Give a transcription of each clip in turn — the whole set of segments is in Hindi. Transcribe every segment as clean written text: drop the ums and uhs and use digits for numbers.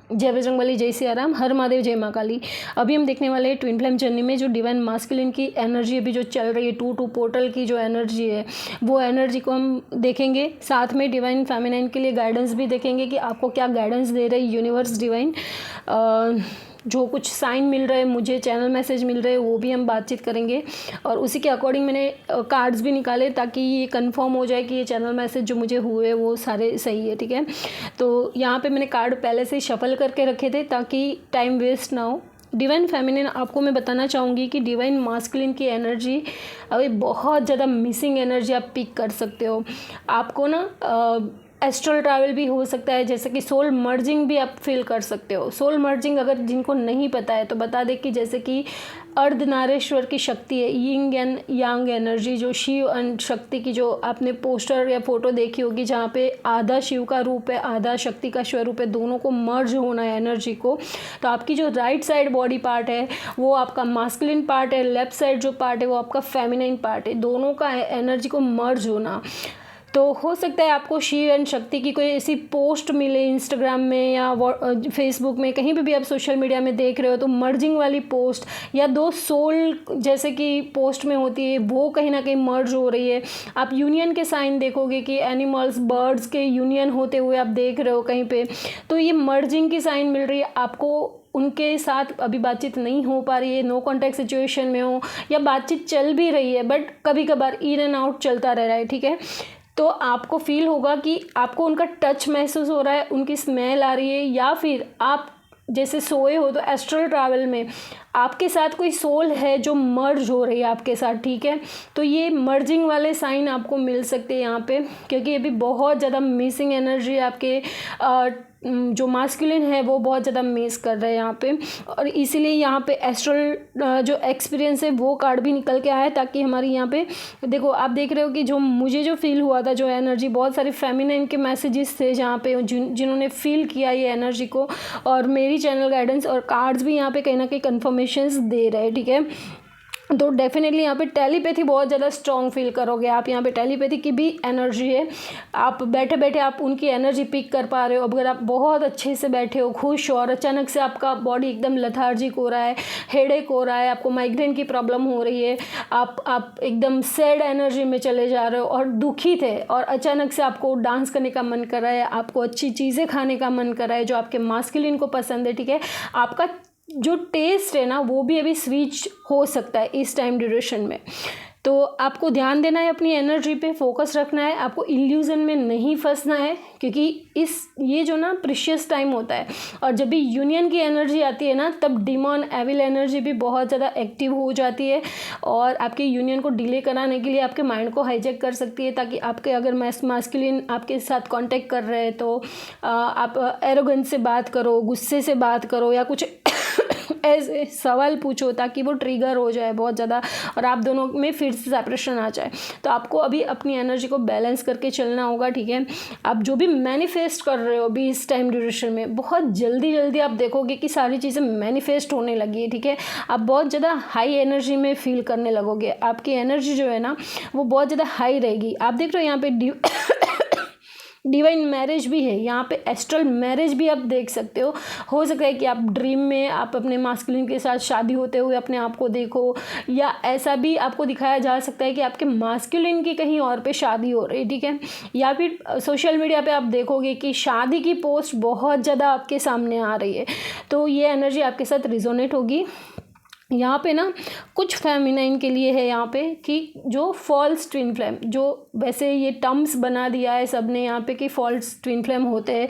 जय बजरंगबली, जय सिया राम, हर महादेव, जय माँ काली। अभी हम देखने वाले हैं ट्विन फ्लेम जर्नी में जो डिवाइन मास्कुलिन की एनर्जी अभी जो चल रही है, 2 पोर्टल की जो एनर्जी है, वो एनर्जी को हम देखेंगे। साथ में डिवाइन फेमिनाइन के लिए गाइडेंस भी देखेंगे कि आपको क्या गाइडेंस दे रही यूनिवर्स डिवाइन। जो कुछ साइन मिल रहे हैं मुझे, चैनल मैसेज मिल रहे हैं, वो भी हम बातचीत करेंगे। और उसी के अकॉर्डिंग मैंने कार्ड्स भी निकाले ताकि ये कंफर्म हो जाए कि ये चैनल मैसेज जो मुझे हुए वो सारे सही है, ठीक है। तो यहाँ पे मैंने कार्ड पहले से शफल करके रखे थे ताकि टाइम वेस्ट ना हो। डिवाइन फेमिनिन आपको मैं बताना चाहूँगी कि डिवाइन मास्कुलिन की एनर्जी अभी बहुत ज़्यादा मिसिंग एनर्जी आप पिक कर सकते हो। आपको ना एस्ट्रल ट्रैवल भी हो सकता है, जैसे कि सोल मर्जिंग भी आप फील कर सकते हो। सोल मर्जिंग अगर जिनको नहीं पता है तो बता दें कि जैसे कि अर्धनारीश्वर की शक्ति है, यिंग एंड यांग एनर्जी, जो शिव एंड शक्ति की, जो आपने पोस्टर या फोटो देखी होगी जहाँ पे आधा शिव का रूप है, आधा शक्ति का स्वरूप है, दोनों को मर्ज होना है एनर्जी को। तो आपकी जो राइट साइड बॉडी पार्ट है वो आपका मास्कुलिन पार्ट है, लेफ्ट साइड जो पार्ट है वो आपका फेमिनाइन पार्ट है, दोनों का एनर्जी को मर्ज होना। तो हो सकता है आपको शिव एंड शक्ति की कोई ऐसी पोस्ट मिले इंस्टाग्राम में या फेसबुक में, कहीं पे भी आप सोशल मीडिया में देख रहे हो तो मर्जिंग वाली पोस्ट या दो सोल जैसे कि पोस्ट में होती है वो कहीं ना कहीं मर्ज हो रही है। आप यूनियन के साइन देखोगे कि एनिमल्स, बर्ड्स के यूनियन होते हुए आप देख रहे हो कहीं पे, तो ये मर्जिंग की साइन मिल रही है आपको। उनके साथ अभी बातचीत नहीं हो पा रही है, नो कॉन्टैक्ट सिचुएशन में हो, या बातचीत चल भी रही है बट कभी कभार इन एंड आउट चलता रह रहा है, ठीक है। तो आपको फील होगा कि आपको उनका टच महसूस हो रहा है, उनकी स्मेल आ रही है, या फिर आप जैसे सोए हो तो एस्ट्रल ट्रैवल में आपके साथ कोई सोल है जो मर्ज हो रही है आपके साथ, ठीक है। तो ये मर्जिंग वाले साइन आपको मिल सकते हैं यहाँ पे, क्योंकि अभी बहुत ज़्यादा मिसिंग एनर्जी आपके जो मास्कुलिन है वो बहुत ज़्यादा मिस कर रहे हैं यहाँ पे। और इसीलिए यहाँ पे एस्ट्रल जो एक्सपीरियंस है वो कार्ड भी निकल के आया है, ताकि हमारी यहाँ पे देखो, आप देख रहे हो कि जो मुझे जो फील हुआ था, जो एनर्जी, बहुत सारे फेमिनाइन के मैसेजेस थे जहाँ पे जिन्होंने फील किया ये एनर्जी को, और मेरी चैनल गाइडेंस और कार्ड्स भी यहाँ पे कहीं ना कहीं कन्फर्मेशंस दे रहे हैं, ठीक है। तो डेफिनेटली यहाँ पे टेलीपैथी बहुत ज़्यादा स्ट्रॉन्ग फील करोगे आप। यहाँ पे टेलीपैथी की भी एनर्जी है, आप बैठे बैठे आप उनकी एनर्जी पिक कर पा रहे हो। अगर आप बहुत अच्छे से बैठे हो, खुश हो, और अचानक से आपका बॉडी एकदम लेथार्जिक हो रहा है, हेडेक हो रहा है, आपको माइग्रेन की प्रॉब्लम हो रही है, आप एकदम सैड एनर्जी में चले जा रहे हो और दुखी थे, और अचानक से आपको डांस करने का मन कर रहा है, आपको अच्छी चीज़ें खाने का मन कर रहा है जो आपके मास्कुलिन को पसंद है, ठीक है। आपका जो टेस्ट है ना वो भी अभी स्विच हो सकता है इस टाइम ड्यूरेशन में। तो आपको ध्यान देना है, अपनी एनर्जी पे फोकस रखना है, आपको इल्यूजन में नहीं फंसना है, क्योंकि ये जो ना प्रीशियस टाइम होता है, और जब भी यूनियन की एनर्जी आती है ना तब डिमॉन एविल एनर्जी भी बहुत ज़्यादा एक्टिव हो जाती है और आपके यूनियन को डिले कराने के लिए आपके माइंड को हाईजैक कर सकती है, ताकि आपके अगर मास्कुलिन आपके साथ कांटेक्ट कर रहे हैं तो आप एरोगेंस से बात करो, गुस्से से बात करो, या कुछ ऐसे सवाल पूछो ताकि वो ट्रिगर हो जाए बहुत ज़्यादा और आप दोनों में फिर से सेपरेशन आ जाए। तो आपको अभी अपनी एनर्जी को बैलेंस करके चलना होगा, ठीक है। आप जो भी मैनिफेस्ट कर रहे हो अभी इस टाइम ड्यूरेशन में, बहुत जल्दी आप देखोगे कि सारी चीज़ें मैनिफेस्ट होने लगी है, ठीक है। आप बहुत ज़्यादा हाई एनर्जी में फील करने लगोगे, आपकी एनर्जी जो है ना वो बहुत ज़्यादा हाई रहेगी। आप देख रहे हो यहाँ पे डिवाइन मैरिज भी है, यहाँ पे एस्ट्रल मैरिज भी आप देख सकते हो सकता है कि आप ड्रीम में आप अपने मास्कुलिन के साथ शादी होते हुए अपने आप को देखो, या ऐसा भी आपको दिखाया जा सकता है कि आपके मास्कुलिन की कहीं और पे शादी हो रही है, ठीक है। या फिर सोशल मीडिया पे आप देखोगे कि शादी की पोस्ट बहुत ज़्यादा आपके सामने आ रही है, तो ये एनर्जी आपके साथ रिजोनेट होगी। यहाँ पे ना कुछ फेमिनाइन के लिए है यहाँ पे कि जो फॉल्स ट्विन फ्लेम, जो वैसे ये टर्म्स बना दिया है सब ने यहाँ पे कि फॉल्स ट्विन फ्लेम होते हैं।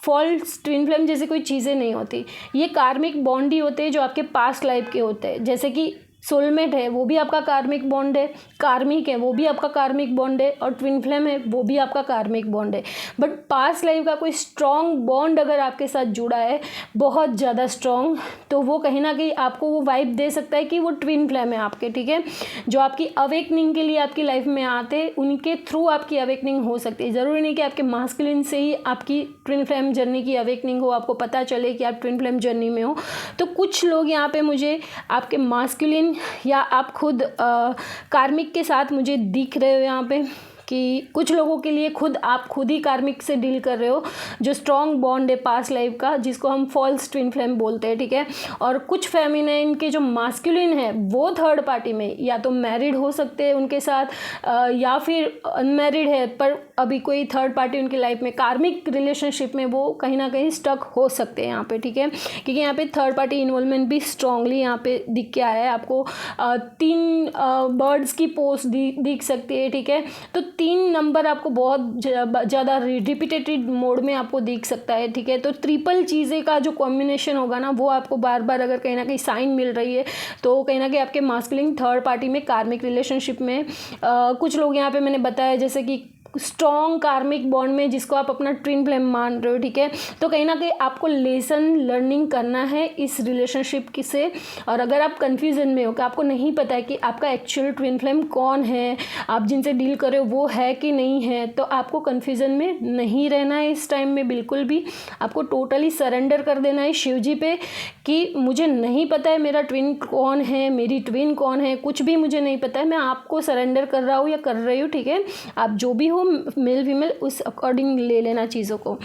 फॉल्स ट्विन फ्लेम जैसी कोई चीज़ें नहीं होती, ये कार्मिक बॉन्ड ही होते हैं जो आपके पास्ट लाइफ के होते हैं। जैसे कि सोलमेट है वो भी आपका कार्मिक बॉन्ड है, कार्मिक है वो भी आपका कार्मिक बॉन्ड है, और ट्विन फ्लेम है वो भी आपका कार्मिक बॉन्ड है। बट पास्ट लाइफ का कोई स्ट्रॉन्ग बॉन्ड अगर आपके साथ जुड़ा है बहुत ज़्यादा स्ट्रॉन्ग, तो वो कहीं ना कहीं आपको वो वाइब दे सकता है कि वो ट्विन फ्लेम है आपके, ठीक है। जो आपकी अवेकनिंग के लिए आपकी लाइफ में आते, उनके थ्रू आपकी अवेकनिंग हो सकती है। ज़रूरी नहीं कि आपके मास्कुलिन से ही आपकी ट्विन फ्लेम जर्नी की अवेकनिंग हो, आपको पता चले कि आप ट्विन फ्लेम जर्नी में हो। तो कुछ लोग यहाँ पे मुझे आपके मास्कुलिन या आप खुद कार्मिक के साथ मुझे दिख रहे हो यहाँ पे, कि कुछ लोगों के लिए आप खुद ही कार्मिक से डील कर रहे हो, जो स्ट्रॉन्ग बॉन्ड है पास्ट लाइफ का, जिसको हम फॉल्स ट्विन फ्लेम बोलते हैं, ठीक है। और कुछ फेमिनाइन के जो मास्कुलिन है वो थर्ड पार्टी में या तो मैरिड हो सकते हैं उनके साथ, या फिर अनमैरिड है पर अभी कोई थर्ड पार्टी उनकी लाइफ में कार्मिक रिलेशनशिप में वो कहीं ना कहीं स्टक हो सकते हैं यहाँ पे, ठीक है। क्योंकि यहाँ पे थर्ड पार्टी इन्वॉल्वमेंट भी स्ट्रांगली यहाँ पे दिख के आया है आपको। 3 बर्ड्स की पोस्ट दिख सकती है, ठीक है। तो 3 नंबर आपको बहुत ज़्यादा रिपीटेटेड मोड में आपको दिख सकता है, ठीक है। तो ट्रिपल चीज़ें का जो कॉम्बिनेशन होगा ना वो आपको बार बार अगर कहीं ना कहीं साइन मिल रही है तो कहीं ना कहीं आपके मास्कुलिन थर्ड पार्टी में कार्मिक रिलेशनशिप में कुछ लोग यहाँ पे मैंने बताया जैसे कि स्ट्रॉन्ग कार्मिक बॉन्ड में जिसको आप अपना ट्विन फ्लेम मान रहे हो, ठीक है। तो कहीं ना कहीं आपको लेसन लर्निंग करना है इस रिलेशनशिप की से। और अगर आप कन्फ्यूजन में हो कि आपको नहीं पता है कि आपका एक्चुअल ट्विन फ्लेम कौन है, आप जिनसे डील कर रहे हो वो है कि नहीं है, तो आपको कन्फ्यूजन में नहीं रहना है इस टाइम में बिल्कुल भी। आपको टोटली सरेंडर कर देना है शिव जी पे कि मुझे नहीं पता है मेरा ट्विन कौन है, मेरी ट्विन कौन है, कुछ भी मुझे नहीं पता है, मैं आपको सरेंडर कर रहा हूँ या कर रही हूँ, ठीक है। आप जो भी हो मेल फीमेल उस अकॉर्डिंग ले लेना चीज़ों को।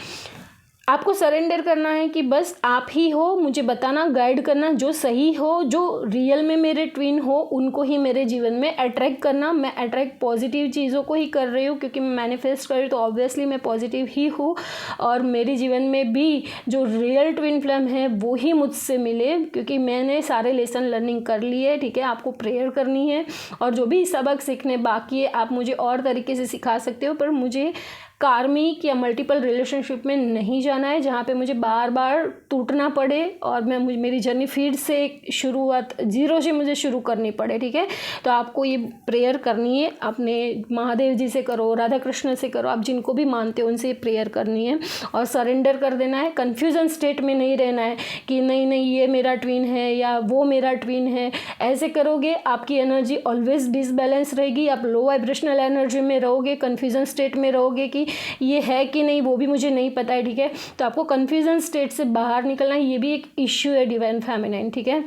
आपको सरेंडर करना है कि बस आप ही हो, मुझे बताना, गाइड करना, जो सही हो, जो रियल में मेरे ट्विन हो उनको ही मेरे जीवन में अट्रैक्ट करना। मैं अट्रैक्ट पॉजिटिव चीज़ों को ही कर रही हूँ क्योंकि मैं मैनिफेस्ट कर रही हूँ तो ऑब्वियसली मैं पॉजिटिव ही हूँ। और मेरे जीवन में भी जो रियल ट्विन फ्लेम है वो ही मुझसे मिले क्योंकि मैंने सारे लेसन लर्निंग कर लिए, ठीक है। आपको प्रेयर करनी है और जो भी सबक सीखने बाकी है आप मुझे और तरीके से सिखा सकते हो, पर मुझे कार्मिक या मल्टीपल रिलेशनशिप में नहीं जाना है जहाँ पे मुझे बार बार टूटना पड़े और मेरी जर्नी फिर से शुरुआत जीरो से मुझे शुरू करनी पड़े, ठीक है। तो आपको ये प्रेयर करनी है, अपने महादेव जी से करो, राधा कृष्ण से करो, आप जिनको भी मानते हो उनसे प्रेयर करनी है और सरेंडर कर देना है। कन्फ्यूज़न स्टेट में नहीं रहना है कि नहीं ये मेरा ट्विन है या वो मेरा ट्विन है। ऐसे करोगे आपकी एनर्जी ऑलवेज डिसबैलेंस रहेगी, आप लो वाइब्रेशनल एनर्जी में रहोगे, कन्फ्यूज़न स्टेट में रहोगे कि ये है कि नहीं वो भी मुझे नहीं पता है, ठीक है। तो आपको कन्फ्यूजन स्टेट से बाहर निकलना है, ये भी एक इश्यू है डिवाइन फेमिनाइन, ठीक है।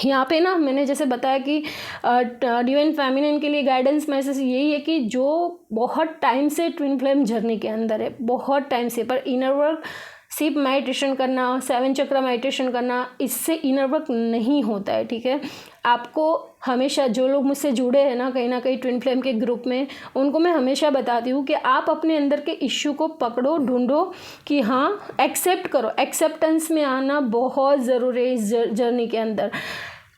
यहाँ पे ना मैंने जैसे बताया कि डिवाइन फेमिनाइन के लिए गाइडेंस मैसेज यही है कि जो बहुत टाइम से ट्विन फ्लेम जर्नी के अंदर है, बहुत टाइम से, पर इनर वर्क सिर्फ मेडिटेशन करना, 7 चक्र मेडिटेशन करना, इससे इनर वर्क नहीं होता है, ठीक है। आपको हमेशा, जो लोग मुझसे जुड़े हैं ना कहीं ट्विन फ्लेम के ग्रुप में, उनको मैं हमेशा बताती हूँ कि आप अपने अंदर के इश्यू को पकड़ो, ढूंढो कि हाँ एक्सेप्ट करो। एक्सेप्टेंस में आना बहुत ज़रूरी है इस जर्नी के अंदर।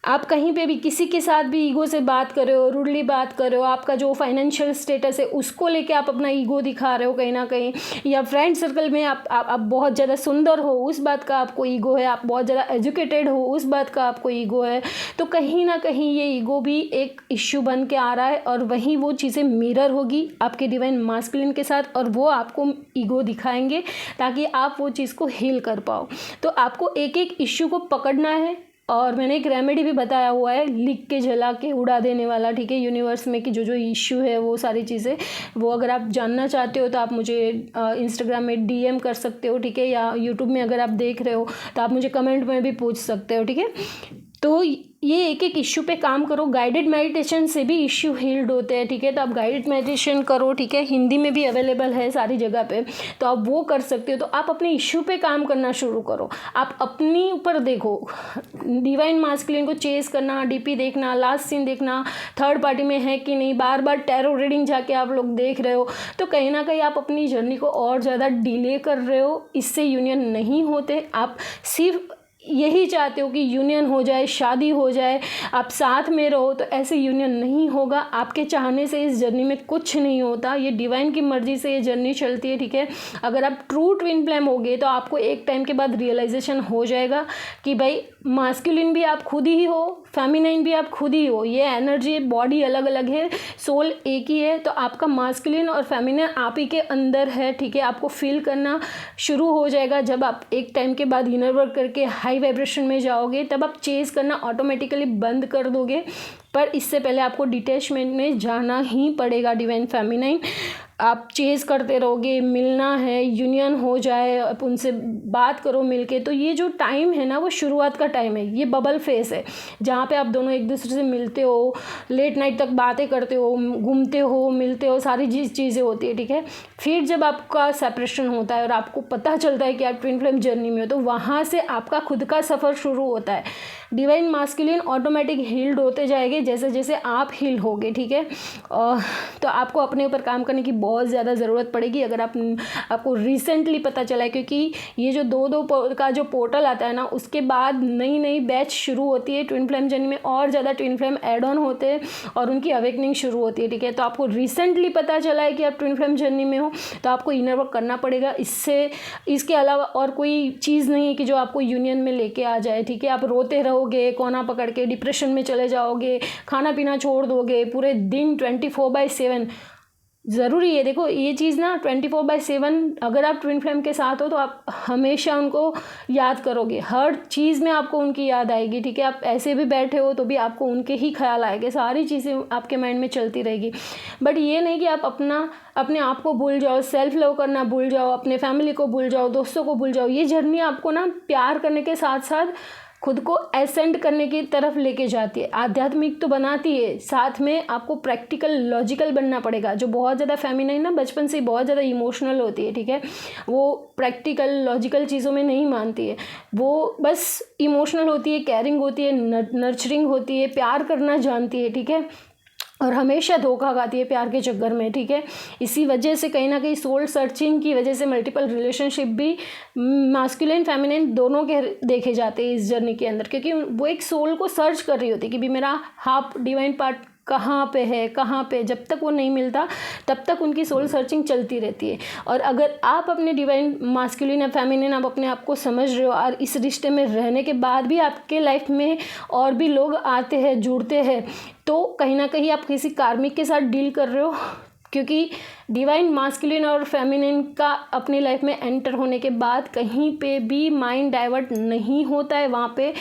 आप कहीं पे भी किसी के साथ भी ईगो से बात कर रहे हो, रूडली बात कर रहे हो, आपका जो फाइनेंशियल स्टेटस है उसको लेके आप अपना ईगो दिखा रहे हो कहीं ना कहीं, या फ्रेंड सर्कल में आप बहुत ज़्यादा सुंदर हो उस बात का आपको ईगो है, आप बहुत ज़्यादा एजुकेटेड हो उस बात का आपको ईगो है, तो कहीं ना कहीं ये ईगो भी एक इश्यू बन के आ रहा है और वहीं वो चीज़ें मिरर होगी आपके डिवाइन मास्कुलिन के साथ और वो आपको ईगो दिखाएंगे ताकि आप वो चीज़ को हील कर पाओ। तो आपको एक एक इश्यू को पकड़ना है और मैंने एक रेमेडी भी बताया हुआ है, लिख के जला के उड़ा देने वाला, ठीक है, यूनिवर्स में कि जो इश्यू है वो सारी चीज़ें, वो अगर आप जानना चाहते हो तो आप मुझे इंस्टाग्राम में डीएम कर सकते हो, ठीक है, या यूट्यूब में अगर आप देख रहे हो तो आप मुझे कमेंट में भी पूछ सकते हो, ठीक है। तो ये एक एक इश्यू पे काम करो। गाइडेड मेडिटेशन से भी इश्यू हील्ड होते हैं, ठीक है। तो आप गाइडेड मेडिटेशन करो, ठीक है, हिंदी में भी अवेलेबल है सारी जगह पे, तो आप वो कर सकते हो। तो आप अपने इश्यू पे काम करना शुरू करो, आप अपनी ऊपर देखो, डिवाइन मास्कुलिन को चेस करना, डीपी देखना, लास्ट सीन देखना, थर्ड पार्टी में है कि नहीं, बार बार टैरो रीडिंग जाके आप लोग देख रहे हो, तो कहीं ना कहीं आप अपनी जर्नी को और ज़्यादा डिले कर रहे हो। इससे यूनियन नहीं होते। आप सिर्फ यही चाहते हो कि यूनियन हो जाए, शादी हो जाए, आप साथ में रहो, तो ऐसे यूनियन नहीं होगा। आपके चाहने से इस जर्नी में कुछ नहीं होता, ये डिवाइन की मर्जी से ये जर्नी चलती है, ठीक है। अगर आप ट्रू ट्विन फ्लेम होगे तो आपको एक टाइम के बाद रियलाइजेशन हो जाएगा कि भाई मास्कुलिन भी आप खुद ही हो, फेमिनाइन भी आप खुद ही हो, ये एनर्जी बॉडी अलग अलग है, सोल एक ही है। तो आपका मास्कुलिन और फेमिनाइन आप ही के अंदर है, ठीक है। आपको फील करना शुरू हो जाएगा जब आप एक टाइम के बाद इनर वर्क करके हाई वाइब्रेशन में जाओगे, तब आप चेज करना ऑटोमेटिकली बंद कर दोगे। पर इससे पहले आपको डिटैचमेंट में जाना ही पड़ेगा डिवाइन फेमिनाइन। आप चेज़ करते रहोगे, मिलना है, यूनियन हो जाए, आप उनसे बात करो मिलके, तो ये जो टाइम है ना वो शुरुआत का टाइम है, ये बबल फेस है जहाँ पे आप दोनों एक दूसरे से मिलते हो, लेट नाइट तक बातें करते हो, घूमते हो, मिलते हो, सारी चीज़ें होती है, ठीक है। फिर जब आपका सेपरेशन होता है और आपको पता चलता है कि आप ट्विन फ्लेम जर्नी में हो, तो वहाँ से आपका खुद का सफ़र शुरू होता है। डिवाइन मास्कुलिन ऑटोमेटिक हील्ड होते जाएंगे जैसे जैसे आप हील होगे, ठीक है। तो आपको अपने ऊपर काम करने की बहुत ज़्यादा ज़रूरत पड़ेगी। अगर आपको रिसेंटली पता चला है, क्योंकि ये जो दो का जो पोर्टल आता है ना, उसके बाद नई नई बैच शुरू होती है ट्विन फ्लेम जर्नी में, और ज़्यादा ट्विन फ्लेम एड ऑन होते हैं और उनकी अवेकनिंग शुरू होती है, ठीक है। तो आपको रिसेंटली पता चला है कि आप ट्विन फ्लेम जर्नी में हो, तो आपको इनर वर्क करना पड़ेगा। इसके अलावा और कोई चीज़ नहीं है कि जो आपको यूनियन में लेके आ जाए, ठीक है। आप रोते रहोगे, कोना पकड़ के डिप्रेशन में चले जाओगे, खाना पीना छोड़ दोगे, पूरे दिन 24/7 ज़रूरी है। देखो ये चीज़ ना 24/7 अगर आप ट्विन फ्लेम के साथ हो तो आप हमेशा उनको याद करोगे, हर चीज़ में आपको उनकी याद आएगी, ठीक है। आप ऐसे भी बैठे हो तो भी आपको उनके ही ख्याल आएंगे, सारी चीज़ें आपके माइंड में चलती रहेगी। बट ये नहीं कि आप अपने आप को भूल जाओ, सेल्फ लव करना भूल जाओ, अपने फैमिली को भूल जाओ, दोस्तों को भूल जाओ। ये जर्नी आपको ना प्यार करने के साथ साथ खुद को एसेंड करने की तरफ लेके जाती है, आध्यात्मिक तो बनाती है, साथ में आपको प्रैक्टिकल लॉजिकल बनना पड़ेगा। जो बहुत ज़्यादा फेमिनाइन ना बचपन से बहुत ज़्यादा इमोशनल होती है, ठीक है, वो प्रैक्टिकल लॉजिकल चीज़ों में नहीं मानती है, वो बस इमोशनल होती है, केयरिंग होती है, नर्चरिंग होती है, प्यार करना जानती है, ठीक है, और हमेशा धोखा खाती है प्यार के चक्कर में, ठीक है। इसी वजह से कहीं ना कहीं सोल सर्चिंग की वजह से मल्टीपल रिलेशनशिप भी मास्कुलिन फेमिनिन दोनों के देखे जाते हैं इस जर्नी के अंदर, क्योंकि वो एक सोल को सर्च कर रही होती है कि भी मेरा हाफ डिवाइन पार्ट कहाँ पे है, कहाँ पे। जब तक वो नहीं मिलता तब तक उनकी सोल सर्चिंग चलती रहती है। और अगर आप अपने डिवाइन मास्कुलिन या फेमिनिन आप अपने आप को समझ रहे हो और इस रिश्ते में रहने के बाद भी आपके लाइफ में और भी लोग आते हैं, जुड़ते हैं, तो कहीं ना कहीं आप किसी कार्मिक के साथ डील कर रहे हो, क्योंकि डिवाइन मास्कुलिन और फेमिनिन का अपनी लाइफ में एंटर होने के बाद कहीं पे भी माइंड डाइवर्ट नहीं होता है, वहाँ पे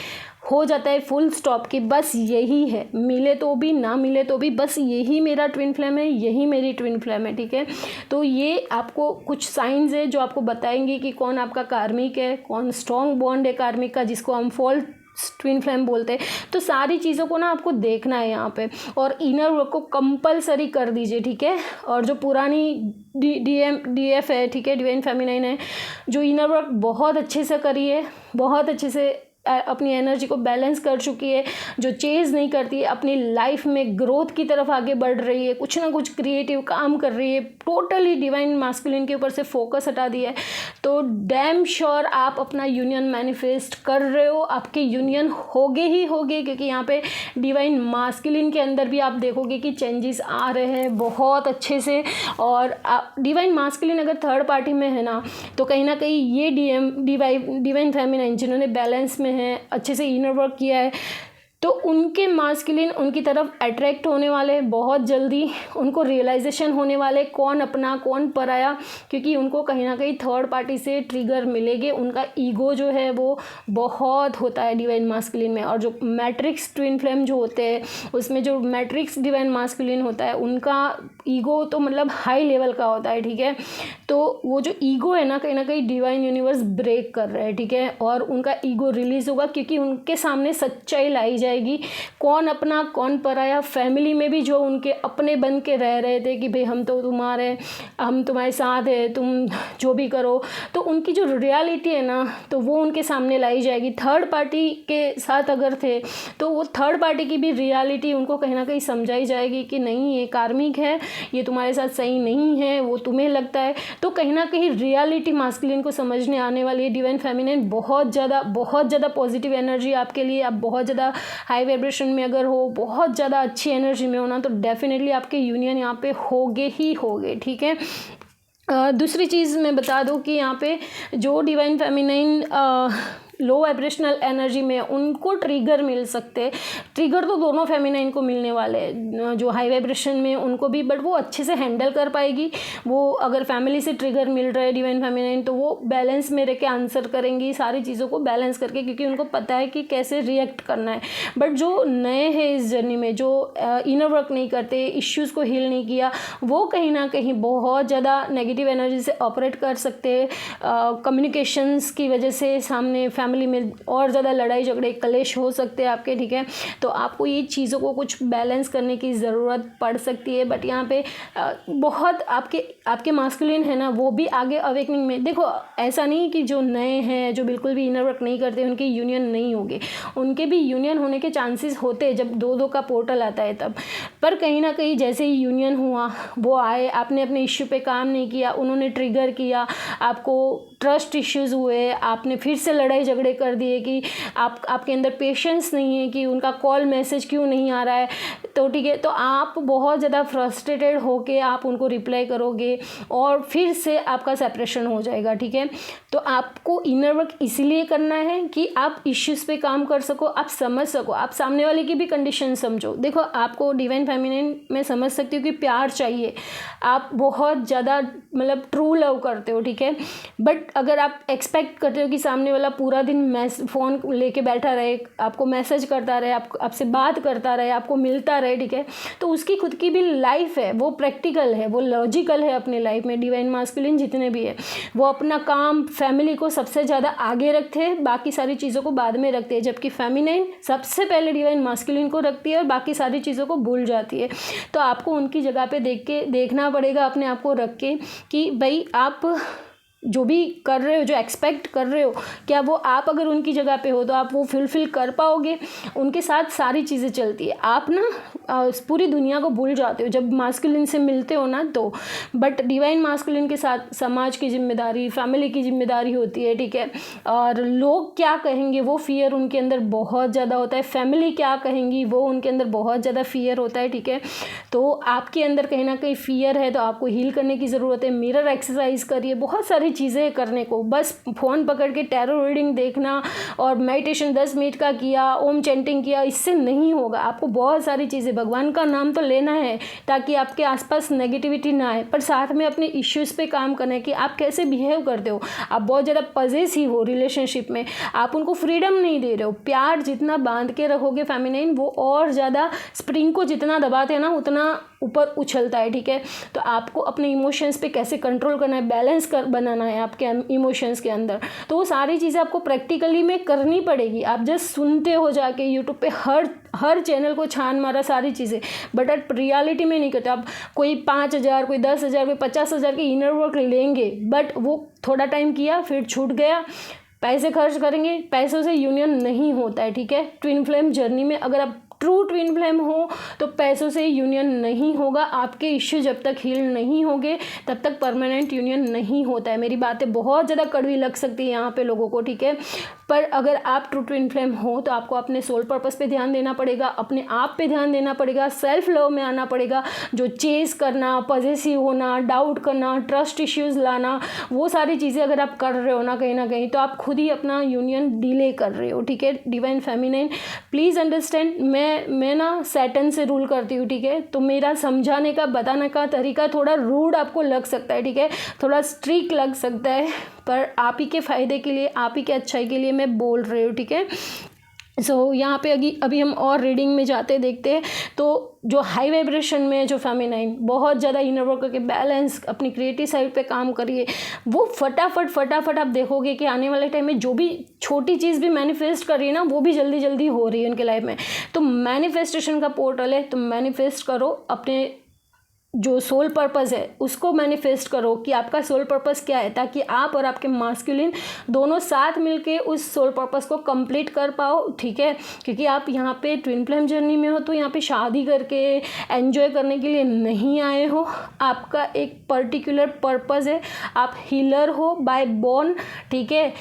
हो जाता है फुल स्टॉप कि बस यही है, मिले तो भी ना मिले तो भी बस यही मेरा ट्विन फ्लेम है, यही मेरी ट्विन फ्लेम है, ठीक है। तो ये आपको कुछ साइंस है जो आपको बताएंगे कि कौन आपका कार्मिक है, कौन स्ट्रॉन्ग बॉन्ड है कार्मिक का, जिसको हम फॉल्ट ट्विन फ्लेम बोलते हैं। तो सारी चीज़ों को ना आपको देखना है यहाँ पे, और इनर वर्क को कंपलसरी कर दीजिए, ठीक है। और जो पुरानी DF है, ठीक है, डिवाइन फेमिनाइन है, जो इनर वर्क बहुत अच्छे से करी है, बहुत अच्छे से अपनी एनर्जी को बैलेंस कर चुकी है, जो चेज़ नहीं करती है, अपनी लाइफ में ग्रोथ की तरफ आगे बढ़ रही है, कुछ ना कुछ क्रिएटिव काम कर रही है, टोटली डिवाइन मास्कुलिन के ऊपर से फोकस हटा दिया है, तो डैम श्योर आप अपना यूनियन मैनिफेस्ट कर रहे हो, आपके यूनियन होगे ही होगे, क्योंकि यहाँ पे डिवाइन मास्कुलिन के अंदर भी आप देखोगे कि चेंजेस आ रहे हैं बहुत अच्छे से। और डिवाइन मास्कुलिन अगर थर्ड पार्टी में है ना, तो कहीं ना कहीं ये डिवाइन फेमिनाइन जिन्होंने बैलेंस में है, अच्छे से इनर वर्क किया है, तो उनके मास्कुलिन उनकी तरफ अट्रैक्ट होने वाले बहुत जल्दी, उनको रियलाइजेशन होने वाले कौन अपना कौन पराया, क्योंकि उनको कहीं ना कहीं थर्ड पार्टी से ट्रिगर मिलेंगे। उनका ईगो जो है वो बहुत होता है डिवाइन मास्कुलिन में, और जो मैट्रिक्स ट्विन फ्लेम जो होते हैं उसमें जो मैट्रिक्स डिवाइन मास्कुलिन होता है उनका ईगो तो मतलब हाई लेवल का होता है, ठीक है। तो वो जो ईगो है ना कहीं डिवाइन यूनिवर्स ब्रेक कर रहा है, ठीक है, और उनका ईगो रिलीज होगा, क्योंकि उनके सामने सच्चाई लाई जाएगी, कौन अपना कौन पराया। फैमिली में भी जो उनके अपने बन के रह रहे थे कि भाई हम तो तुम्हारे, हम तुम्हारे साथ है, तुम जो भी करो, तो उनकी जो रियलिटी है ना तो वो उनके सामने लाई जाएगी। थर्ड पार्टी के साथ अगर थे तो वो थर्ड पार्टी की भी रियलिटी उनको कहीं ना कहीं समझाई जाएगी कि नहीं ये कार्मिक है, ये तुम्हारे साथ सही नहीं है, वो तुम्हें लगता है। तो कहीं ना कहीं रियलिटी मास्कुलिन को समझने आने वाली है। डिवाइन फेमिनिन बहुत ज़्यादा पॉजिटिव एनर्जी आपके लिए, आप बहुत ज़्यादा हाई वाइब्रेशन में अगर हो, बहुत ज़्यादा अच्छी एनर्जी में होना, तो डेफिनेटली आपके यूनियन यहाँ पे होगे ही होगे, ठीक है। दूसरी चीज़ मैं बता दूं कि यहाँ पे जो डिवाइन फेमिनाइन लो वाइब्रेशनल एनर्जी में उनको ट्रिगर मिल सकते। ट्रिगर तो दोनों फेमिनाइन को मिलने वाले हैं, जो हाई वाइब्रेशन में उनको भी, बट वो अच्छे से हैंडल कर पाएगी। वो अगर फैमिली से ट्रिगर मिल रहा है डिवाइन फेमिनाइन, तो वो बैलेंस में रह के आंसर करेंगी सारी चीज़ों को बैलेंस करके, क्योंकि उनको पता है कि कैसे रिएक्ट करना है। बट जो नए हैं इस जर्नी में, जो इनर वर्क नहीं करते, इश्यूज़ को हील नहीं किया, वो कहीं ना कहीं बहुत ज़्यादा नेगेटिव एनर्जी से ऑपरेट कर सकते हैं। कम्युनिकेशंस की वजह से सामने फैमिली में और ज़्यादा लड़ाई झगड़े कलेश हो सकते हैं आपके, ठीक है। तो आपको ये चीज़ों को कुछ बैलेंस करने की ज़रूरत पड़ सकती है। बट यहाँ पे बहुत आपके मास्कुलिन है ना, वो भी आगे अवेकनिंग में, देखो ऐसा नहीं कि जो नए हैं, जो बिल्कुल भी इनर वर्क नहीं करते, उनकी यूनियन नहीं होगी, उनके भी यूनियन होने के चांसेस होते हैं जब 2-2 का पोर्टल आता है तब। पर कहीं ना कहीं जैसे ही यूनियन हुआ, वो आए, आपने अपने इश्यू पे काम नहीं किया, उन्होंने ट्रिगर किया, आपको ट्रस्ट इश्यूज़ हुए, आपने फिर से लड़ाई झगड़े कर दिए कि आपके अंदर पेशेंस नहीं है कि उनका कॉल मैसेज क्यों नहीं आ रहा है, तो ठीक है, तो आप बहुत ज़्यादा फ्रस्ट्रेटेड होके आप उनको रिप्लाई करोगे और फिर से आपका सेपरेशन हो जाएगा, ठीक है। तो आपको इनर वर्क इसीलिए करना है कि आप इश्यूज़ पे काम कर सको, आप समझ सको, आप सामने वाले की भी कंडीशन समझो। देखो आपको डिवाइन फेमिनिन में समझ सकती हो कि प्यार चाहिए, आप बहुत ज़्यादा मतलब ट्रू लव करते हो, ठीक है। बट अगर आप एक्सपेक्ट करते हो कि सामने वाला पूरा दिन फ़ोन लेके बैठा रहे, आपको मैसेज करता रहे, आपसे बात करता रहे, आपको मिलता रहे, ठीक है, तो उसकी खुद की भी लाइफ है, वो प्रैक्टिकल है, वो लॉजिकल है अपनी लाइफ में। डिवाइन मास्कुलिन जितने भी है वो अपना काम, फैमिली को सबसे ज़्यादा आगे रखते हैं, बाकी सारी चीज़ों को बाद में रखते हैं, जबकि फेमिनाइन सबसे पहले डिवाइन मास्कुलिन को रखती है और बाकी सारी चीज़ों को भूल जाती है। तो आपको उनकी जगह पे देखना पड़ेगा अपने आप को रख के कि भाई आप जो भी कर रहे हो, जो एक्सपेक्ट कर रहे हो, क्या वो आप अगर उनकी जगह पे हो तो आप वो फुलफिल कर पाओगे। उनके साथ सारी चीज़ें चलती है, आप ना पूरी दुनिया को भूल जाते हो जब मास्कुलिन से मिलते हो ना तो। बट डिवाइन मास्कुलिन के साथ समाज की जिम्मेदारी, फैमिली की जिम्मेदारी होती है, ठीक है। और लोग क्या कहेंगे वो फियर उनके अंदर बहुत ज़्यादा होता है, फैमिली क्या कहेंगी वो उनके अंदर बहुत ज़्यादा फियर होता है, ठीक है। तो आपके अंदर कहीं ना कहीं फियर है तो आपको हील करने की ज़रूरत है। मिरर एक्सरसाइज करिए, बहुत सारी चीज़ें करने को, बस फ़ोन पकड़ के टैरो रीडिंग देखना और मेडिटेशन 10 मिनट का किया, ओम चैंटिंग किया, इससे नहीं होगा। आपको बहुत सारी चीज़ें, भगवान का नाम तो लेना है ताकि आपके आसपास नेगेटिविटी ना आए, पर साथ में अपने इश्यूज़ पे काम करना है कि आप कैसे बिहेव करते हो। आप बहुत ज़्यादा पॉजेसिव हो रिलेशनशिप में, आप उनको फ्रीडम नहीं दे रहे हो। प्यार जितना बांध के रखोगे फेमिनाइन, वो और ज़्यादा स्प्रिंग को जितना दबाते हैं ना उतना ऊपर उछलता है, ठीक है। तो आपको अपने इमोशंस पे कैसे कंट्रोल करना है, बैलेंस बनाना है आपके इमोशंस के अंदर, तो वो सारी चीज़ें आपको प्रैक्टिकली में करनी पड़ेगी। आप जस्ट सुनते हो जाके यूट्यूब पे हर चैनल को छान मारा सारी चीज़ें, बट आप रियलिटी में नहीं करते। आप कोई 5,000, कोई 10,000, कोई 50,000 की इनर वर्क लेंगे, बट वो थोड़ा टाइम किया फिर छूट गया, पैसे खर्च करेंगे, पैसों से यूनियन नहीं होता है, ठीक है। ट्विन फ्लेम जर्नी में अगर आप ट्रू ट्विन फ्लेम हो तो पैसों से यूनियन नहीं होगा। आपके इश्यू जब तक हील नहीं होंगे तब तक परमानेंट यूनियन नहीं होता है। मेरी बातें बहुत ज़्यादा कड़वी लग सकती है यहाँ पे लोगों को, ठीक है, पर अगर आप ट्रू ट्विन फ्लेम हो तो आपको अपने सोल पर्पस पे ध्यान देना पड़ेगा, अपने आप पे ध्यान देना पड़ेगा, सेल्फ लव में आना पड़ेगा। जो चेस करना, पॉजेसिव होना, डाउट करना, ट्रस्ट इश्यूज़ लाना, वो सारी चीज़ें अगर आप कर रहे हो ना कहीं तो आप खुद ही अपना यूनियन डिले कर रहे हो, ठीक है। डिवाइन फेमिनाइन प्लीज़ अंडरस्टैंड, मैं ना सैटर्न से रूल करती हूँ, ठीक है, तो मेरा समझाने का, बताने का तरीका थोड़ा रूड आपको लग सकता है, ठीक है, थोड़ा स्ट्रिक्ट लग सकता है, पर आप ही के फ़ायदे के लिए, आप ही के अच्छाई के लिए मैं बोल रही हूँ, ठीक है। सो यहाँ पे अभी हम और रीडिंग में जाते देखते हैं। तो जो हाई वाइब्रेशन में जो फेमिनाइन बहुत ज़्यादा इनर वर्क करके बैलेंस, अपनी क्रिएटिव साइड पे काम करिए, वो फटाफट आप देखोगे कि आने वाले टाइम में जो भी छोटी चीज़ भी मैनिफेस्ट कर रही है ना वो भी जल्दी जल्दी हो रही है उनके लाइफ में। तो मैनिफेस्टेशन का पोर्टल है, तो मैनिफेस्ट करो, अपने जो सोल पर्पस है उसको मैनिफेस्ट करो कि आपका सोल पर्पस क्या है, ताकि आप और आपके मास्कुलिन दोनों साथ मिलके उस सोल पर्पस को कंप्लीट कर पाओ, ठीक है। क्योंकि आप यहाँ पे ट्विन फ्लेम जर्नी में हो तो यहाँ पे शादी करके एंजॉय करने के लिए नहीं आए हो, आपका एक पर्टिकुलर पर्पस है, आप हीलर हो बाय बॉर्न, ठीक है।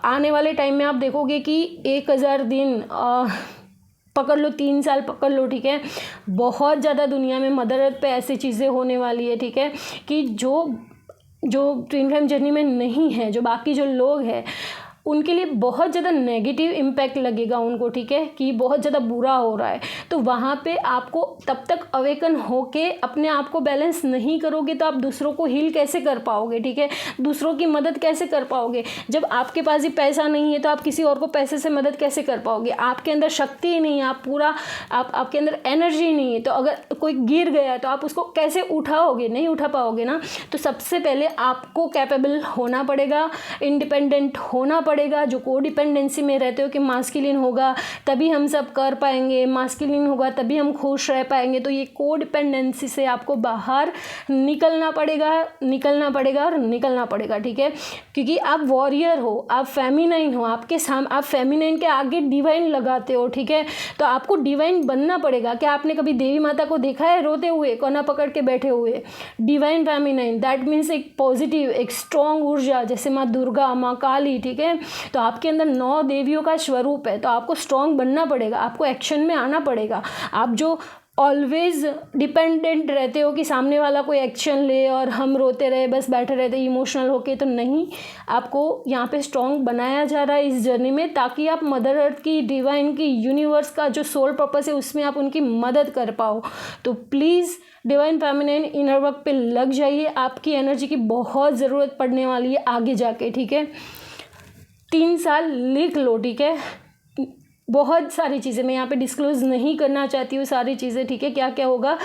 आने वाले टाइम में आप देखोगे कि 1000 दिन पकड़ लो, 3 साल पकड़ लो, ठीक है, बहुत ज़्यादा दुनिया में मदर अर्थ पे ऐसी चीज़ें होने वाली है, ठीक है, कि जो ट्विन फ्लेम जर्नी में नहीं है, जो बाकी जो लोग हैं उनके लिए बहुत ज़्यादा नेगेटिव इम्पैक्ट लगेगा उनको, ठीक है, कि बहुत ज़्यादा बुरा हो रहा है। तो वहाँ पे आपको तब तक अवेकन होके अपने आप को बैलेंस नहीं करोगे तो आप दूसरों को हील कैसे कर पाओगे, ठीक है, दूसरों की मदद कैसे कर पाओगे। जब आपके पास ही पैसा नहीं है तो आप किसी और को पैसे से मदद कैसे कर पाओगे। आपके अंदर शक्ति ही नहीं है, आपके अंदर एनर्जी नहीं है, तो अगर कोई गिर गया तो आप उसको कैसे उठाओगे, नहीं उठा पाओगे ना। तो सबसे पहले आपको कैपेबल होना पड़ेगा, इंडिपेंडेंट होना पड़ेगा। जो कोडिपेंडेंसी में रहते हो कि मास्कुलिन होगा तभी हम सब कर पाएंगे, मास्कुलिन होगा तभी हम खुश रह पाएंगे, तो ये कोडिपेंडेंसी से आपको बाहर निकलना पड़ेगा, ठीक है, क्योंकि आप वॉरियर हो, आप फेमिनाइन हो, आप फेमिनाइन के आगे डिवाइन लगाते हो, ठीक है, तो आपको डिवाइन बनना पड़ेगा। क्या आपने कभी देवी माता को देखा है रोते हुए, कोना पकड़ के बैठे हुए? डिवाइन फेमिनाइन दैट मीन्स एक पॉजिटिव, एक स्ट्रॉन्ग ऊर्जा, जैसे माँ दुर्गा, माँ काली, ठीक है, तो आपके अंदर 9 देवियों का स्वरूप है। तो आपको स्ट्रॉन्ग बनना पड़ेगा, आपको एक्शन में आना पड़ेगा। आप जो ऑलवेज डिपेंडेंट रहते हो कि सामने वाला कोई एक्शन ले और हम रोते रहे, बस बैठे रहते इमोशनल होके, तो नहीं, आपको यहाँ पे स्ट्रॉन्ग बनाया जा रहा है इस जर्नी में, ताकि आप मदर अर्थ की, डिवाइन की, यूनिवर्स का जो सोल पर्पस है उसमें आप उनकी मदद कर पाओ। तो please divine feminine inner work पे लग जाइए, आपकी एनर्जी की बहुत ज़रूरत पड़ने वाली है आगे जाके, ठीक है। 3 साल लिख लो, ठीक है, बहुत सारी चीज़ें मैं यहाँ पे डिस्क्लोज़ नहीं करना चाहती हूँ, सारी चीज़ें, ठीक है, क्या क्या होगा,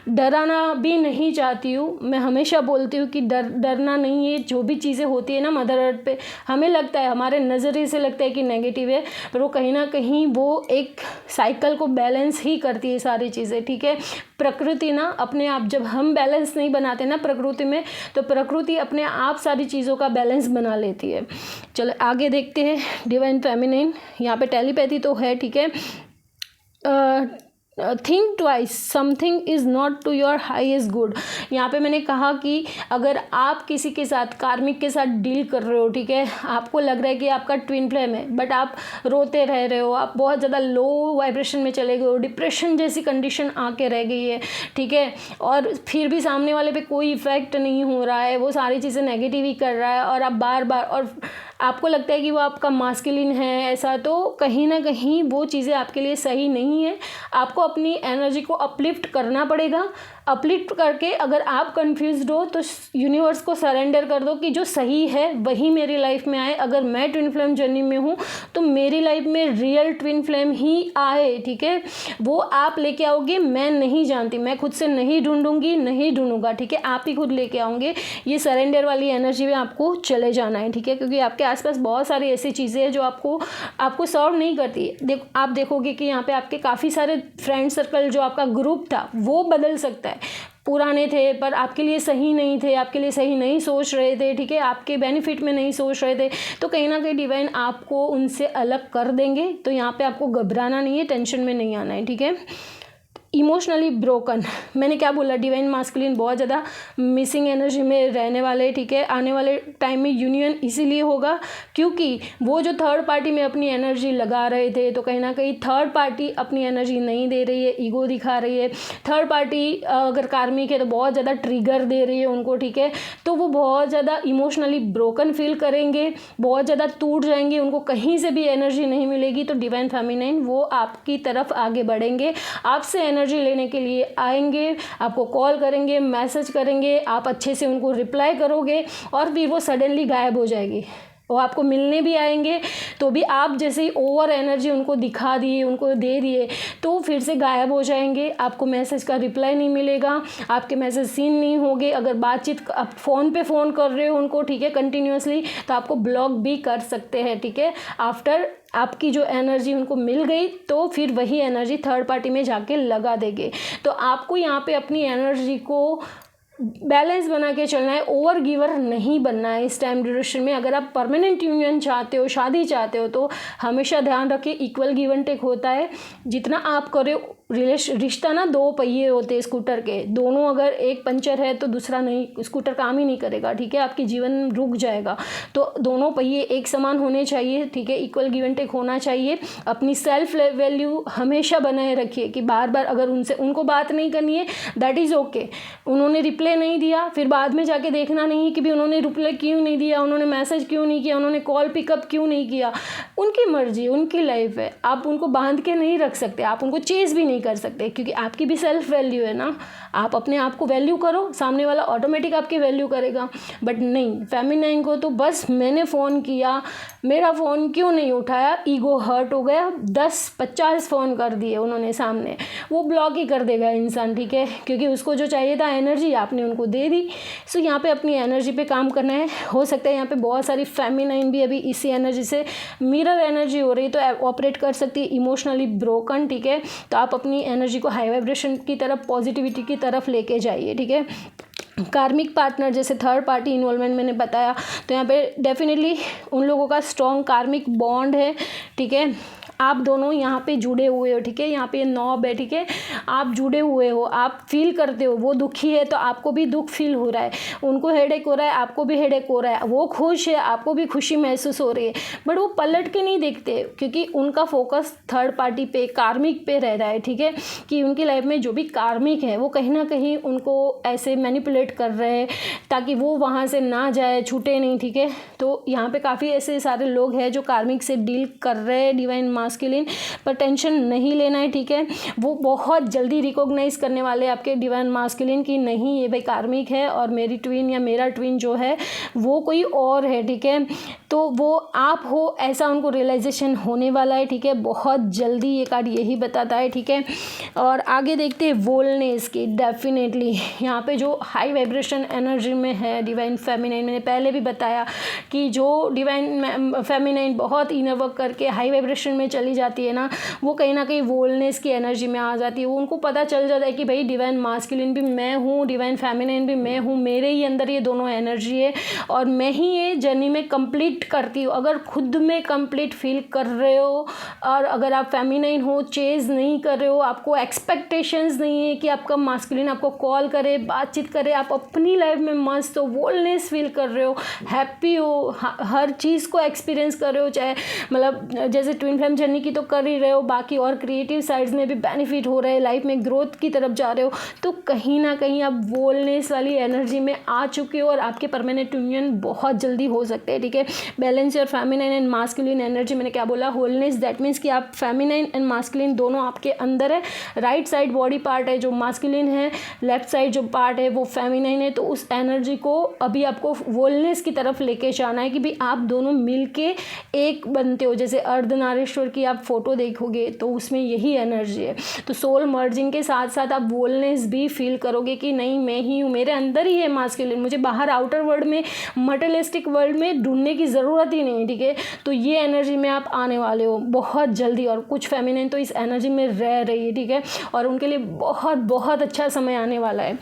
डराना भी नहीं चाहती हूँ। मैं हमेशा बोलती हूँ कि डरना नहीं है। जो भी चीज़ें होती है ना मदर अर्थ पे, हमें लगता है, हमारे नज़रिए से लगता है कि नेगेटिव है, पर वो कहीं ना कहीं वो एक साइकिल को बैलेंस ही करती है सारी चीज़ें, ठीक है। प्रकृति ना अपने आप, जब हम बैलेंस नहीं बनाते ना प्रकृति में, तो प्रकृति अपने आप सारी चीज़ों का बैलेंस बना लेती है। चलो आगे देखते हैं। डिवाइन फेमिनिन, यहाँ पे टेलीपैथी तो है, ठीक है। Think twice, something is not to your highest good. यहाँ पे मैंने कहा कि अगर आप किसी के साथ, कार्मिक के साथ डील कर रहे हो, ठीक है, आपको लग रहा है कि आपका ट्विन फ्लेम है, बट आप रोते रह रहे हो, आप बहुत ज़्यादा लो वाइब्रेशन में चले गए हो, डिप्रेशन जैसी कंडीशन आके रह गई है, ठीक है, और फिर भी सामने वाले पे कोई इफेक्ट नहीं हो रहा है, वो सारी चीज़ें नेगेटिव ही कर रहा है, और आप बार बार, और आपको लगता है कि वो आपका मास्कुलिन है ऐसा, तो कहीं ना कहीं वो चीज़ें आपके लिए सही नहीं है। आपको अपनी एनर्जी को अपलिफ्ट करना पड़ेगा। अपलिफ्ट करके अगर आप कंफ्यूज्ड हो तो यूनिवर्स को सरेंडर कर दो कि जो सही है वही मेरी लाइफ में आए। अगर मैं ट्विन फ्लेम जर्नी में हूँ तो मेरी लाइफ में रियल ट्विन फ्लेम ही आए, ठीक है, वो आप लेके आओगे। मैं नहीं जानती, मैं खुद से नहीं ढूंढूंगी, नहीं ढूंढूंगा, ठीक है, आप ही खुद लेके आओगे। ये सरेंडर वाली एनर्जी में आपको चले जाना है, ठीक है, क्योंकि आपके आसपास बहुत सारी ऐसी चीज़ें हैं जो आपको सर्व नहीं करती। आप देखोगे कि यहाँ पे आपके काफ़ी सारे फ्रेंड सर्कल, जो आपका ग्रुप था वो बदल सकता है। पुराने थे पर आपके लिए सही नहीं थे, आपके लिए सही नहीं सोच रहे थे, ठीक है, आपके बेनिफिट में नहीं सोच रहे थे, तो कहीं ना कहीं डिवाइन आपको उनसे अलग कर देंगे। तो यहाँ पे आपको घबराना नहीं है, टेंशन में नहीं आना है, ठीक है। इमोशनली ब्रोकन, मैंने क्या बोला, डिवाइन मास्कुलिन बहुत ज़्यादा मिसिंग एनर्जी में रहने वाले, ठीक है। आने वाले टाइम में यूनियन इसीलिए होगा क्योंकि वो जो थर्ड पार्टी में अपनी एनर्जी लगा रहे थे, तो कहीं ना कहीं थर्ड पार्टी अपनी एनर्जी नहीं दे रही है, ईगो दिखा रही है। थर्ड पार्टी अगर कार्मिक है तो बहुत ज़्यादा ट्रिगर दे रही है उनको, ठीक है, तो वो बहुत ज़्यादा इमोशनली ब्रोकन फील करेंगे, बहुत ज़्यादा टूट जाएंगे, उनको कहीं से भी एनर्जी नहीं मिलेगी। तो डिवाइन फेमिनिन वो आपकी तरफ आगे बढ़ेंगे, आपसे एनर्जी लेने के लिए आएंगे, आपको कॉल करेंगे, मैसेज करेंगे, आप अच्छे से उनको रिप्लाई करोगे और फिर वो सडनली गायब हो जाएगी। वो आपको मिलने भी आएंगे तो भी आप जैसे ही ओवर एनर्जी उनको दिखा दिए, उनको दे दिए, तो फिर से गायब हो जाएंगे। आपको मैसेज का रिप्लाई नहीं मिलेगा, आपके मैसेज सीन नहीं होंगे। अगर बातचीत आप फ़ोन पे फ़ोन कर रहे हो उनको, ठीक है, कंटिन्यूसली, तो आपको ब्लॉक भी कर सकते हैं, ठीक है। आफ्टर आपकी जो एनर्जी उनको मिल गई तो फिर वही एनर्जी थर्ड पार्टी में जाके लगा देंगे। तो आपको यहाँ पे अपनी एनर्जी को बैलेंस बना के चलना है, ओवर गिवर नहीं बनना है इस टाइम ड्यूरेशन में। अगर आप परमानेंट यूनियन चाहते हो, शादी चाहते हो, तो हमेशा ध्यान रखिए इक्वल गिव एंड टेक होता है। जितना आप करो रिश्ता ना दो पहिए होते हैं स्कूटर के, दोनों अगर एक पंचर है तो दूसरा नहीं, स्कूटर काम ही नहीं करेगा, ठीक है, आपकी जीवन रुक जाएगा। तो दोनों पहिए एक समान होने चाहिए, ठीक है, इक्वल गिव एंड टेक होना चाहिए। अपनी सेल्फ वैल्यू हमेशा बनाए रखिए कि बार बार अगर उनको बात नहीं करनी है, दैट इज़ ओके। उन्होंने रिप्लाई नहीं दिया, फिर बाद में जाके देखना नहीं है कि भी उन्होंने रिप्लाई क्यों नहीं दिया, उन्होंने मैसेज क्यों नहीं किया, उन्होंने कॉल पिकअप क्यों नहीं किया। उनकी मर्जी, उनकी लाइफ है, आप उनको बांध के नहीं रख सकते, आप उनको चेज भी नहीं कर सकते, क्योंकि आपकी भी सेल्फ वैल्यू है ना। आप अपने आप को वैल्यू करो, सामने वाला ऑटोमेटिक आपकी वैल्यू करेगा। बट नहीं, फेमिनाइन को तो बस मैंने फ़ोन किया, मेरा फ़ोन क्यों नहीं उठाया, ईगो हर्ट हो गया, 10-50 फ़ोन कर दिए उन्होंने सामने, वो ब्लॉक ही कर देगा इंसान, ठीक है, क्योंकि उसको जो चाहिए था एनर्जी आपने उनको दे दी। सो यहाँ पे अपनी एनर्जी पे काम करना है। हो सकता है यहाँ पे बहुत सारी फेमिनाइन भी अभी इसी एनर्जी से मिरर एनर्जी हो रही है, तो ऑपरेट कर सकती है इमोशनली ब्रोकन, ठीक है। तो आप अपनी एनर्जी को हाई वाइब्रेशन की तरफ, पॉजिटिविटी की तरफ लेके जाइए, ठीक है। कार्मिक पार्टनर जैसे थर्ड पार्टी इन्वॉल्वमेंट मैंने बताया, तो यहाँ पे डेफिनेटली उन लोगों का स्ट्रॉन्ग कार्मिक बॉन्ड है, ठीक है। आप दोनों यहाँ पे जुड़े हुए हो, ठीक है, यहाँ पे नॉब है, ठीक है, आप जुड़े हुए हो, आप फील करते हो, वो दुखी है तो आपको भी दुख फील हो रहा है, उनको हेडेक हो रहा है, आपको भी हेडेक हो रहा है, वो खुश है, आपको भी खुशी महसूस हो रही है, बट वो पलट के नहीं देखते, क्योंकि उनका फोकस थर्ड पार्टी पे, कार्मिक पे रह रहा है, ठीक है, कि उनकी लाइफ में जो भी कार्मिक है वो कहीं ना कहीं उनको ऐसे मैनिपुलेट कर रहे हैं ताकि वो वहाँ से ना जाए, छूटे नहीं, ठीक है। तो यहाँ पे काफ़ी ऐसे सारे लोग हैं जो कार्मिक से डील कर रहे हैं, डिवाइन मास्कुलिन, पर टेंशन नहीं लेना है, ठीक है। वो बहुत जल्दी रिकॉग्नाइज करने वाले आपके डिवाइन मास्कुलिन की नहीं, ये भाई कार्मिक है और मेरी ट्विन या मेरा ट्विन जो है वो कोई और है, ठीक है। तो वो आप हो ऐसा उनको रियलाइजेशन होने वाला है, ठीक है, बहुत जल्दी, ये कार्ड यही बताता है, ठीक है। और आगे देखते हैं वोलनेस की। डेफिनेटली यहाँ पे जो हाई वाइब्रेशन एनर्जी में है डिवाइन फेमिनाइन, मैंने पहले भी बताया कि जो डिवाइन फेमिनाइन बहुत इनर वर्क करके हाई वाइब्रेशन में चली जाती है ना, वो कहीं ना कहीं वोलनेस की एनर्जी में आ जाती है। वो उनको पता चल जाता है कि भाई डिवाइन मास्कुलिन भी मैं हूँ, डिवाइन फेमिनाइन भी मैं हूँ, मेरे ही अंदर ये दोनों एनर्जी है और मैं ही ये जर्नी में कंप्लीट करती हूँ। अगर खुद में कंप्लीट फील कर रहे हो और अगर आप फेमिनाइन हो, चेज नहीं कर रहे हो, आपको एक्सपेक्टेशंस नहीं है कि आपका मास्कुलिन आपको कॉल करे, बातचीत करे, आप अपनी लाइफ में मस्त हो, वोलनेस फील कर रहे हो, हैप्पी हो, हर चीज़ को एक्सपीरियंस कर रहे हो, चाहे मतलब जैसे ट्विन फ्लेम जर्नी की तो कर ही रहे हो, बाकी और क्रिएटिव साइड्स में भी बेनिफिट हो रहे हैं, लाइफ में ग्रोथ की तरफ जा रहे हो, तो कहीं ना कहीं आप वोलनेस वाली एनर्जी में आ चुके हो और आपके परमानेंट यूनियन बहुत जल्दी हो सकते हैं, ठीक है। Balance your feminine and masculine energy, मैंने क्या बोला, होलनेस, दैट मीन्स कि आप फेमिनाइन एंड मास्कुलिन दोनों आपके अंदर है। राइट साइड बॉडी पार्ट है जो मास्कुलिन है, लेफ्ट साइड जो पार्ट है वो फेमिनाइन है। तो उस एनर्जी को अभी आपको वोलनेस की तरफ लेके जाना है कि भी आप दोनों मिलके एक बनते हो। जैसे अर्धनारीश्वर की आप फोटो देखोगे तो उसमें यही एनर्जी है। तो सोल मर्जिंग के साथ साथ आप वोलनेस भी फील करोगे कि नहीं मैं ही हूँ, मेरे अंदर ही है मास्कुलिन, मुझे बाहर आउटर वर्ल्ड में, मटेरियलिस्टिक वर्ल्ड में ढूंढने की ज़रूरत ही नहीं, ठीक है। तो ये एनर्जी में आप आने वाले हो बहुत जल्दी। और कुछ फेमिनाइन तो इस एनर्जी में रह रही है, ठीक है, और उनके लिए बहुत बहुत अच्छा समय आने वाला है।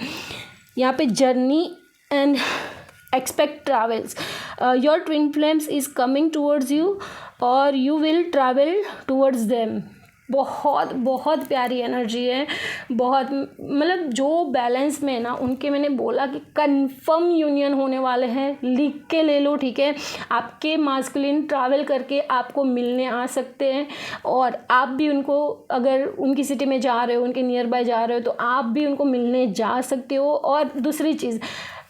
यहाँ पे journey and expect travels, your twin flames is coming towards you or you will travel towards them। बहुत बहुत प्यारी एनर्जी है, बहुत मतलब जो बैलेंस में है ना, उनके मैंने बोला कि कंफर्म यूनियन होने वाले हैं, लिख के ले लो, ठीक है। आपके मास्कुलिन ट्रैवल करके आपको मिलने आ सकते हैं और आप भी उनको, अगर उनकी सिटी में जा रहे हो, उनके नियर बाय जा रहे हो, तो आप भी उनको मिलने जा सकते हो। और दूसरी चीज़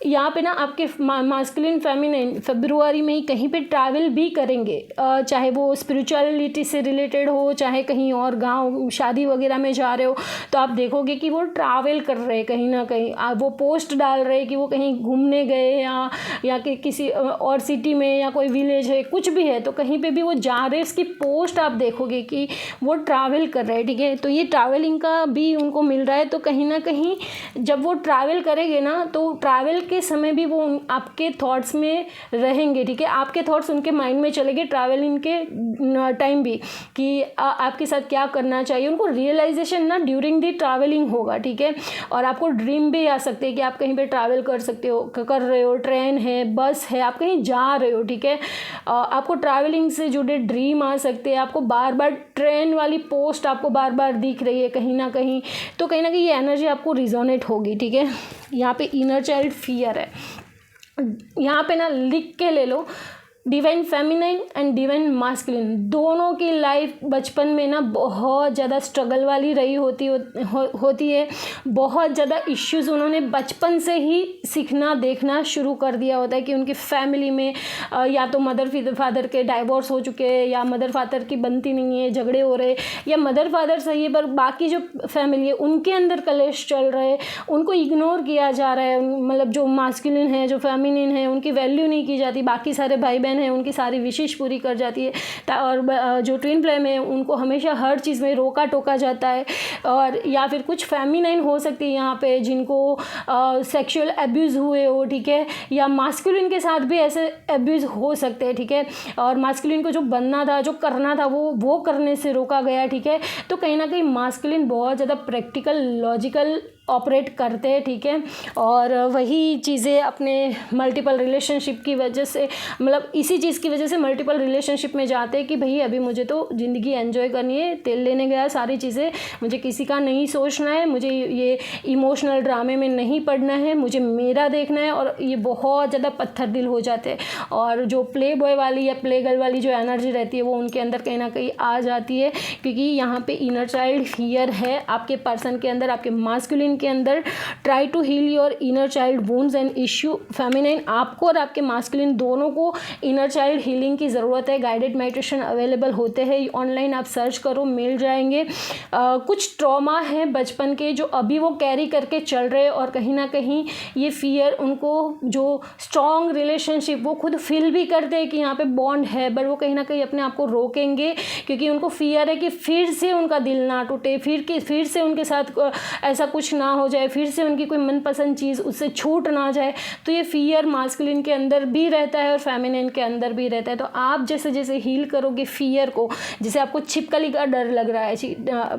यहाँ पे ना आपके मास्कुलिन फेमिनाइन फरवरी में ही कहीं पे ट्रैवल भी करेंगे, चाहे वो स्पिरिचुअलिटी से रिलेटेड हो, चाहे कहीं और गांव शादी वगैरह में जा रहे हो, तो आप देखोगे कि वो ट्रैवल कर रहे हैं कहीं ना कहीं। वो पोस्ट डाल रहे हैं कि वो कहीं घूमने गए या कि किसी और सिटी में या कोई विलेज है, कुछ भी है, तो कहीं पे भी वो जा रहे हैं, इसकी पोस्ट आप देखोगे कि वो ट्रैवल कर रहे हैं, ठीक है। तो ये ट्रैवलिंग का भी उनको मिल रहा है। तो कहीं ना कहीं जब वो ट्रैवल करेंगे ना, तो ट्रैवल के समय भी वो आपके थॉट्स में रहेंगे, ठीक है, आपके थॉट्स उनके माइंड में चलेंगे ट्रैवलिंग के टाइम भी, कि आपके साथ क्या करना चाहिए। उनको रियलाइजेशन ना ड्यूरिंग दी ट्रैवलिंग होगा, ठीक है। और आपको ड्रीम भी आ सकते हैं कि आप कहीं पे ट्रैवल कर सकते हो, कर रहे हो, ट्रेन है, बस है, आप कहीं जा रहे हो, ठीक है। आपको ट्रैवलिंग से जुड़े ड्रीम आ सकते हैं, आपको बार बार ट्रेन वाली पोस्ट आपको बार बार दिख रही है कहीं ना कहीं, तो कहीं ना कहीं ये एनर्जी आपको रिजोनेट होगी, ठीक है। यहाँ पे इनर चाइल्ड फियर है, यहाँ पे ना लिख के ले लो, divine feminine and divine masculine दोनों की लाइफ बचपन में ना बहुत ज़्यादा स्ट्रगल वाली रही होती है। बहुत ज़्यादा इश्यूज़ उन्होंने बचपन से ही सीखना देखना शुरू कर दिया होता है कि उनकी फैमिली में या तो मदर फादर के डाइवोर्स हो चुके हैं, या मदर फादर की बनती नहीं है, झगड़े हो रहे, या मदर फादर सही है पर बाकी जो फैमिली है उनके अंदर कलेश चल रहे हैं, उनको इग्नोर किया जा रहा है। मतलब जो मास्कुलिन है, जो फेमिनिन है, उनकी वैल्यू नहीं की जाती, बाकी सारे भाई बहन है उनकी सारी विशेष पूरी कर जाती है। और जो ट्विन फ्लेम है उनको हमेशा हर चीज़ में रोका टोका जाता है। और या फिर कुछ फेमिनाइन हो सकती है यहाँ पे जिनको सेक्सुअल अब्यूज़ हुए हो, ठीक है, या मास्कुलिन के साथ भी ऐसे अब्यूज़ हो सकते हैं, ठीक है। और मास्कुलिन को जो बनना था, जो करना था, वो करने से रोका गया, ठीक है। तो कहीं ना कहीं मास्कुलिन बहुत ज़्यादा प्रैक्टिकल लॉजिकल ऑपरेट करते हैं, ठीक है। और वही चीज़ें अपने मल्टीपल रिलेशनशिप की वजह से, मतलब इसी चीज़ की वजह से मल्टीपल रिलेशनशिप में जाते हैं कि भाई अभी मुझे तो ज़िंदगी एंजॉय करनी है, तेल लेने गया सारी चीज़ें, मुझे किसी का नहीं सोचना है, मुझे ये इमोशनल ड्रामे में नहीं पड़ना है, मुझे मेरा देखना है। और ये बहुत ज़्यादा पत्थर दिल हो जाते हैं। और जो प्ले बॉय वाली या प्ले गर्ल वाली जो एनर्जी रहती है वो उनके अंदर कहीं ना कहीं आ जाती है, क्योंकि यहाँ पे इनर चाइल्ड फियर है आपके पर्सन के अंदर, आपके मास्कुलिन के अंदर। Try to heal your inner child wounds and issue. Feminine आपको और आपके मास्कुलिन दोनों को इनर चाइल्ड हीलिंग की ज़रूरत है। गाइडेड मेडिटेशन अवेलेबल होते हैं ऑनलाइन, आप सर्च करो मिल जाएंगे। कुछ ट्रॉमा है बचपन के जो अभी वो कैरी करके चल रहे, और कहीं ना कहीं ये फियर उनको जो स्ट्रॉन्ग रिलेशनशिप वो खुद फील भी करते हैं कि यहाँ पे बॉन्ड है, बट वो कहीं ना कहीं अपने आप को रोकेंगे, क्योंकि उनको फियर है कि फिर से उनका दिल ना टूटे, फिर से उनके साथ ऐसा कुछ ना हो जाए, फिर से उनकी कोई मनपसंद चीज़ उससे छूट ना जाए। तो ये फियर मास्कुलिन के अंदर भी रहता है और फेमिनिन के अंदर भी रहता है। तो आप जैसे जैसे हील करोगे फियर को, जैसे आपको छिपकली का डर लग रहा है,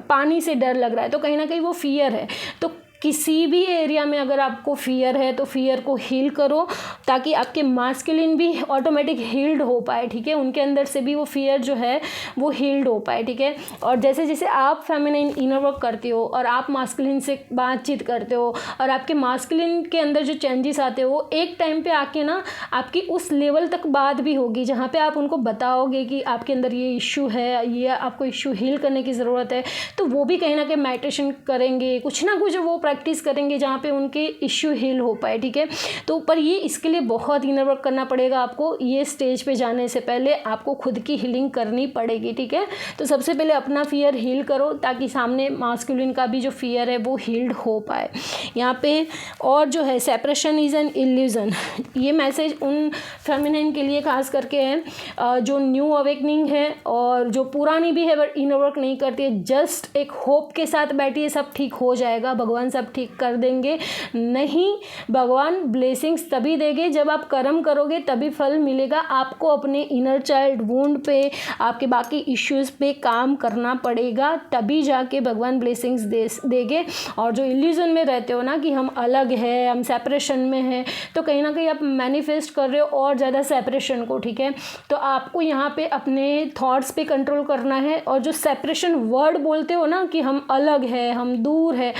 पानी से डर लग रहा है, तो कहीं ना कहीं वो फियर है। तो किसी भी एरिया में अगर आपको फियर है तो फियर को हील करो, ताकि आपके मास्कुलिन भी ऑटोमेटिक हील्ड हो पाए, ठीक है। उनके अंदर से भी वो फियर जो है वो हील्ड हो पाए, ठीक है। और जैसे जैसे आप फेमिनाइन इनर वर्क करते हो और आप मास्कुलिन से बातचीत करते हो और आपके मास्कुलिन के अंदर जो चेंजेस आते हो वो एक टाइम पे आके ना आपकी उस लेवल तक बात भी होगी जहाँ पे आप उनको बताओगे कि आपके अंदर ये इशू है, ये आपको इशू हील करने की ज़रूरत है। तो वो भी कहीं ना कहीं मेडिटेशन करेंगे, कुछ ना कुछ वो प्रैक्टिस करेंगे जहाँ पे उनके इश्यू हील हो पाए, ठीक है। तो पर ये इसके लिए बहुत इनर वर्क करना पड़ेगा आपको। ये स्टेज पे जाने से पहले आपको खुद की हीलिंग करनी पड़ेगी, ठीक है। तो सबसे पहले अपना फियर हील करो, ताकि सामने मास्कुलिन का भी जो फियर है वो हील्ड हो पाए। यहाँ पे और जो है सेपरेशन इज़ एन इल्यूजन, ये मैसेज उन फेमिनाइन के लिए खास करके है जो न्यू अवेकनिंग है और जो पुरानी भी है बट इनर वर्क नहीं करती है। जस्ट एक होप के साथ बैठी है सब ठीक हो जाएगा, भगवान सब ठीक कर देंगे। नहीं, भगवान ब्लेसिंग्स तभी देंगे जब आप कर्म करोगे, तभी फल मिलेगा। आपको अपने इनर चाइल्ड वुंड पे, आपके बाकी इश्यूज़ पे काम करना पड़ेगा, तभी जाके भगवान ब्लेसिंग्स देंगे। और जो इल्यूजन में रहते हो ना कि हम अलग है, हम सेपरेशन में हैं, तो कहीं ना कहीं आप मैनिफेस्ट कर रहे हो और ज़्यादा सेपरेशन को, ठीक है। तो आपको यहाँ पे अपने थॉट्स पे कंट्रोल करना है। और जो सेपरेशन वर्ड बोलते हो ना कि हम अलग है, हम दूर है,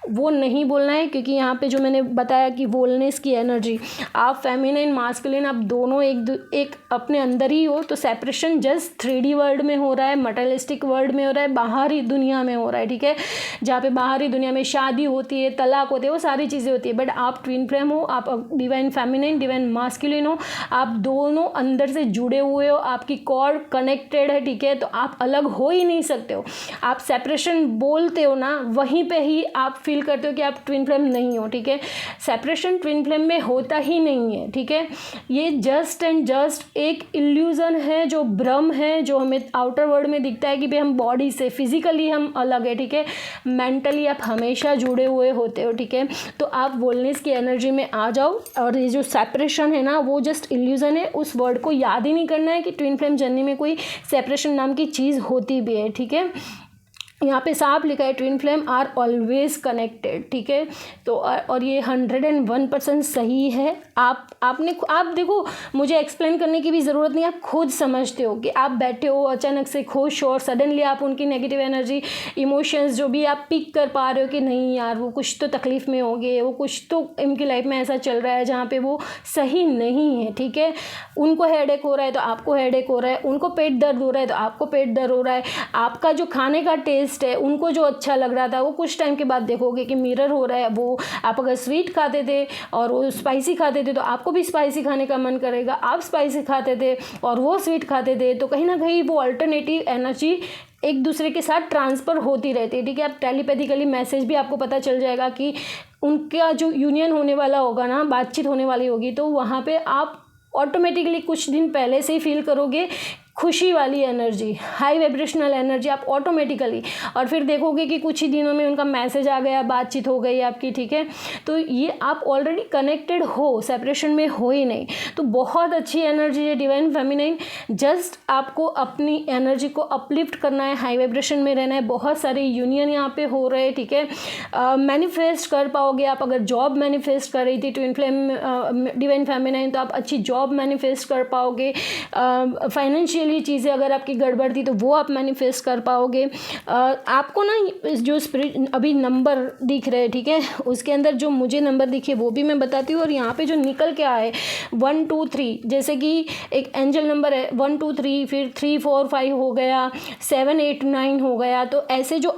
वो नहीं बोलना है, क्योंकि यहाँ पे जो मैंने बताया कि वोलनेस की एनर्जी, आप फेमिनाइन मास्कुलिन आप दोनों एक अपने अंदर ही हो। तो सेपरेशन जस्ट 3D वर्ल्ड में हो रहा है, मटेरियलिस्टिक वर्ल्ड में हो रहा है, बाहरी दुनिया में हो रहा है, ठीक है। जहाँ पे बाहरी दुनिया में शादी होती है, तलाक होते हैं, वो सारी चीज़ें होती है, बट आप ट्विन फ्लेम हो, आप डिवाइन फेमिनाइन डिवाइन मास्कुलिन हो, आप दोनों अंदर से जुड़े हुए हो, आपकी कॉर्ड कनेक्टेड है, ठीक है। तो आप अलग हो ही नहीं सकते हो। आप सेपरेशन बोलते हो ना, वहीं पर ही आप फील करते हो कि आप ट्विन फ्लेम नहीं हो, ठीक है। सेपरेशन ट्विन फ्लेम में होता ही नहीं है, ठीक है। ये जस्ट एंड जस्ट एक इल्यूज़न है, जो भ्रम है, जो हमें आउटर वर्ल्ड में दिखता है कि भाई हम बॉडी से फिजिकली हम अलग है, ठीक है। मेंटली आप हमेशा जुड़े हुए होते हो, ठीक है। तो आप वोलनेस की एनर्जी में आ जाओ, और ये जो सेपरेशन है ना वो जस्ट इल्यूज़न है। उस वर्ड को याद ही नहीं करना है कि ट्विन फ्लेम जर्नी में कोई सेपरेशन नाम की चीज़ होती भी है, ठीक है। यहाँ पे साफ लिखा है twin flame are always connected, ठीक है। तो और ये 101% सही है। आप देखो, मुझे एक्सप्लेन करने की भी ज़रूरत नहीं, आप खुद समझते हो कि आप बैठे हो अचानक से खुश और सडनली आप उनकी नेगेटिव एनर्जी, इमोशंस जो भी आप पिक कर पा रहे हो कि नहीं यार वो कुछ तो तकलीफ़ में हो गए, वो कुछ तो इनकी लाइफ में ऐसा चल रहा है जहाँ पे वो सही नहीं है, ठीक है। उनको हेडेक हो रहा है तो आपको हेडेक हो रहा है, उनको पेट दर्द हो रहा है तो आपको पेट दर्द हो रहा है, आपका जो खाने का टेस्ट है, उनको जो अच्छा लग रहा था वो कुछ टाइम के बाद देखोगे कि मिरर हो रहा है। वो आप अगर स्वीट खाते थे और वो स्पाइसी खाते थे तो आपको भी स्पाइसी खाने का मन करेगा, आप स्पाइसी खाते थे और वो स्वीट खाते थे, तो कहीं ना कहीं वो अल्टरनेटिव एनर्जी एक दूसरे के साथ ट्रांसफ़र होती रहती है, ठीक है। आप टेलीपैथिकली मैसेज भी आपको पता चल जाएगा कि उनका जो यूनियन होने वाला होगा ना, बातचीत होने वाली होगी, तो वहाँ पे आप ऑटोमेटिकली कुछ दिन पहले से ही फील करोगे खुशी वाली एनर्जी, हाई वाइब्रेशनल एनर्जी आप ऑटोमेटिकली, और फिर देखोगे कि कुछ ही दिनों में उनका मैसेज आ गया, बातचीत हो गई आपकी, ठीक है। तो ये आप ऑलरेडी कनेक्टेड हो, सेपरेशन में हो ही नहीं। तो बहुत अच्छी एनर्जी है डिवाइन फेमिनाइन। जस्ट आपको अपनी एनर्जी को अपलिफ्ट करना है, हाई वाइब्रेशन में रहना है। बहुत सारे यूनियन यहाँ पे हो रहे हैं, ठीक है। मैनिफेस्ट कर पाओगे आप। अगर जॉब मैनिफेस्ट कर रही थी ट्विन फ्लेम डिवाइन फेमिनाइन, तो आप अच्छी जॉब मैनिफेस्ट कर पाओगे। फाइनेंशियल चीज़ें अगर आपकी गड़बड़ थी तो वो आप मैनिफेस्ट कर पाओगे। आपको ना जो स्पिरिट अभी नंबर दिख रहे हैं, ठीक है, उसके अंदर जो मुझे नंबर दिखे वो भी मैं बताती हूँ, और यहाँ पे जो निकल के आए 1 2 3, जैसे कि एक एंजल नंबर है 1 2 3, फिर 3 4 5 हो गया, 7 8 9 हो गया। तो ऐसे जो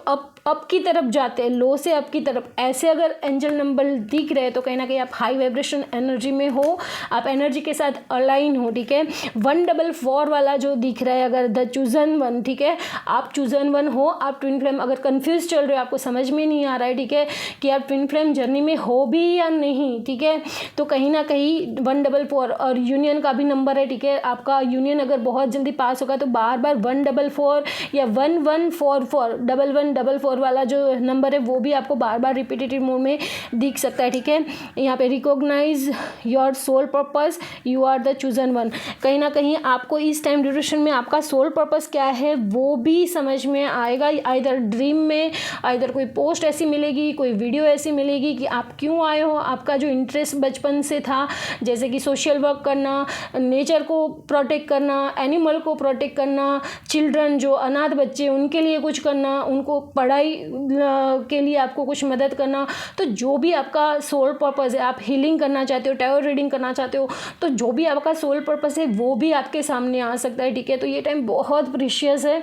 अप की तरफ जाते हैं, लो से अप की तरफ, ऐसे अगर एंजल नंबर दिख रहे हैं तो कहीं ना कहीं आप हाई वाइब्रेशन एनर्जी में हो, आप एनर्जी के साथ अलाइन हो, ठीक है। 144 वाला जो दिख रहा है, अगर द चूजन वन, ठीक है, आप चूजन वन हो, आप ट्विन फ्लेम अगर कंफ्यूज चल रहे हो, आपको समझ में नहीं आ रहा है, ठीक है, कि आप ट्विन फ्लेम जर्नी में हो भी या नहीं, ठीक है, तो कहीं ना कहीं 144 और यूनियन का भी नंबर है, ठीक है। आपका यूनियन अगर बहुत जल्दी पास होगा तो बार बार 144 या 1144 1144 वाला जो नंबर है वो भी आपको बार बार रिपीटेटिव मोड में दिख सकता है, ठीक है। यहाँ पे recognize your soul purpose, you are the chosen one. कहीं ना कहीं आपको इस टाइम ड्यूरेशन में आपका सोल पर्पस क्या है वो भी समझ में आएगा। आइदर ड्रीम में, आइदर कोई पोस्ट ऐसी मिलेगी, कोई वीडियो ऐसी मिलेगी कि आप क्यों आए हो, आपका जो इंटरेस्ट बचपन से था, जैसे कि सोशल वर्क करना, नेचर को प्रोटेक्ट करना, एनिमल को प्रोटेक्ट करना, चिल्ड्रन जो अनाथ बच्चे उनके लिए कुछ करना, उनको पढ़ाई के लिए आपको कुछ मदद करना। तो जो भी आपका सोल पर्पस है, आप हीलिंग करना चाहते हो, टैरो रीडिंग करना चाहते हो, तो जो भी आपका सोल पर्पस है वो भी आपके सामने आ सकता है, ठीक है। तो ये टाइम बहुत प्रीशियस है।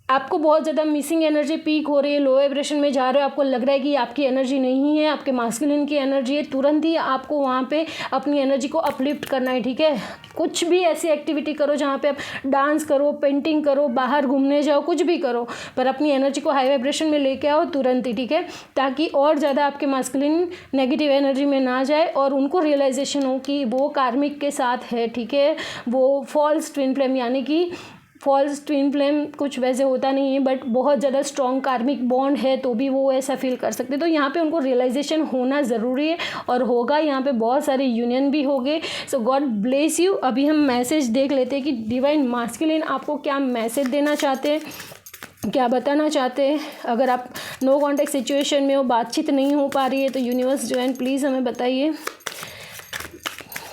आपको बहुत ज़्यादा मिसिंग एनर्जी पीक हो रही है, लो वाइब्रेशन में जा रहे हो, आपको लग रहा है कि आपकी एनर्जी नहीं है, आपके मास्कुलिन की एनर्जी है, तुरंत ही आपको वहाँ पे अपनी एनर्जी को अपलिफ्ट करना है, ठीक है। कुछ भी ऐसी एक्टिविटी करो जहाँ पे आप डांस करो, पेंटिंग करो, बाहर घूमने जाओ, कुछ भी करो, पर अपनी एनर्जी को हाई वाइब्रेशन में लेके आओ तुरंत ही, ठीक है, ताकि और ज़्यादा आपके मास्कुलिन नेगेटिव एनर्जी में ना जाए और उनको रियलाइजेशन हो कि वो कार्मिक के साथ है, ठीक है। वो फॉल्स ट्विन फ्लेम, यानी कि फॉल्स ट्विन फ्लेम कुछ वैसे होता नहीं है, बट बहुत ज़्यादा स्ट्रॉन्ग कार्मिक बॉन्ड है तो भी वो ऐसा फील कर सकते। तो यहाँ पे उनको रियलाइजेशन होना ज़रूरी है और होगा। यहाँ पे बहुत सारे यूनियन भी होंगे। सो गॉड ब्लेस यू। अभी हम मैसेज देख लेते हैं कि डिवाइन मास्कुलिन आपको क्या मैसेज देना चाहते हैं, क्या बताना चाहते हैं। अगर आप नो कॉन्टेक्ट सिचुएशन में हो, बातचीत नहीं हो पा रही है, तो यूनिवर्स डिवाइन प्लीज़ हमें बताइए,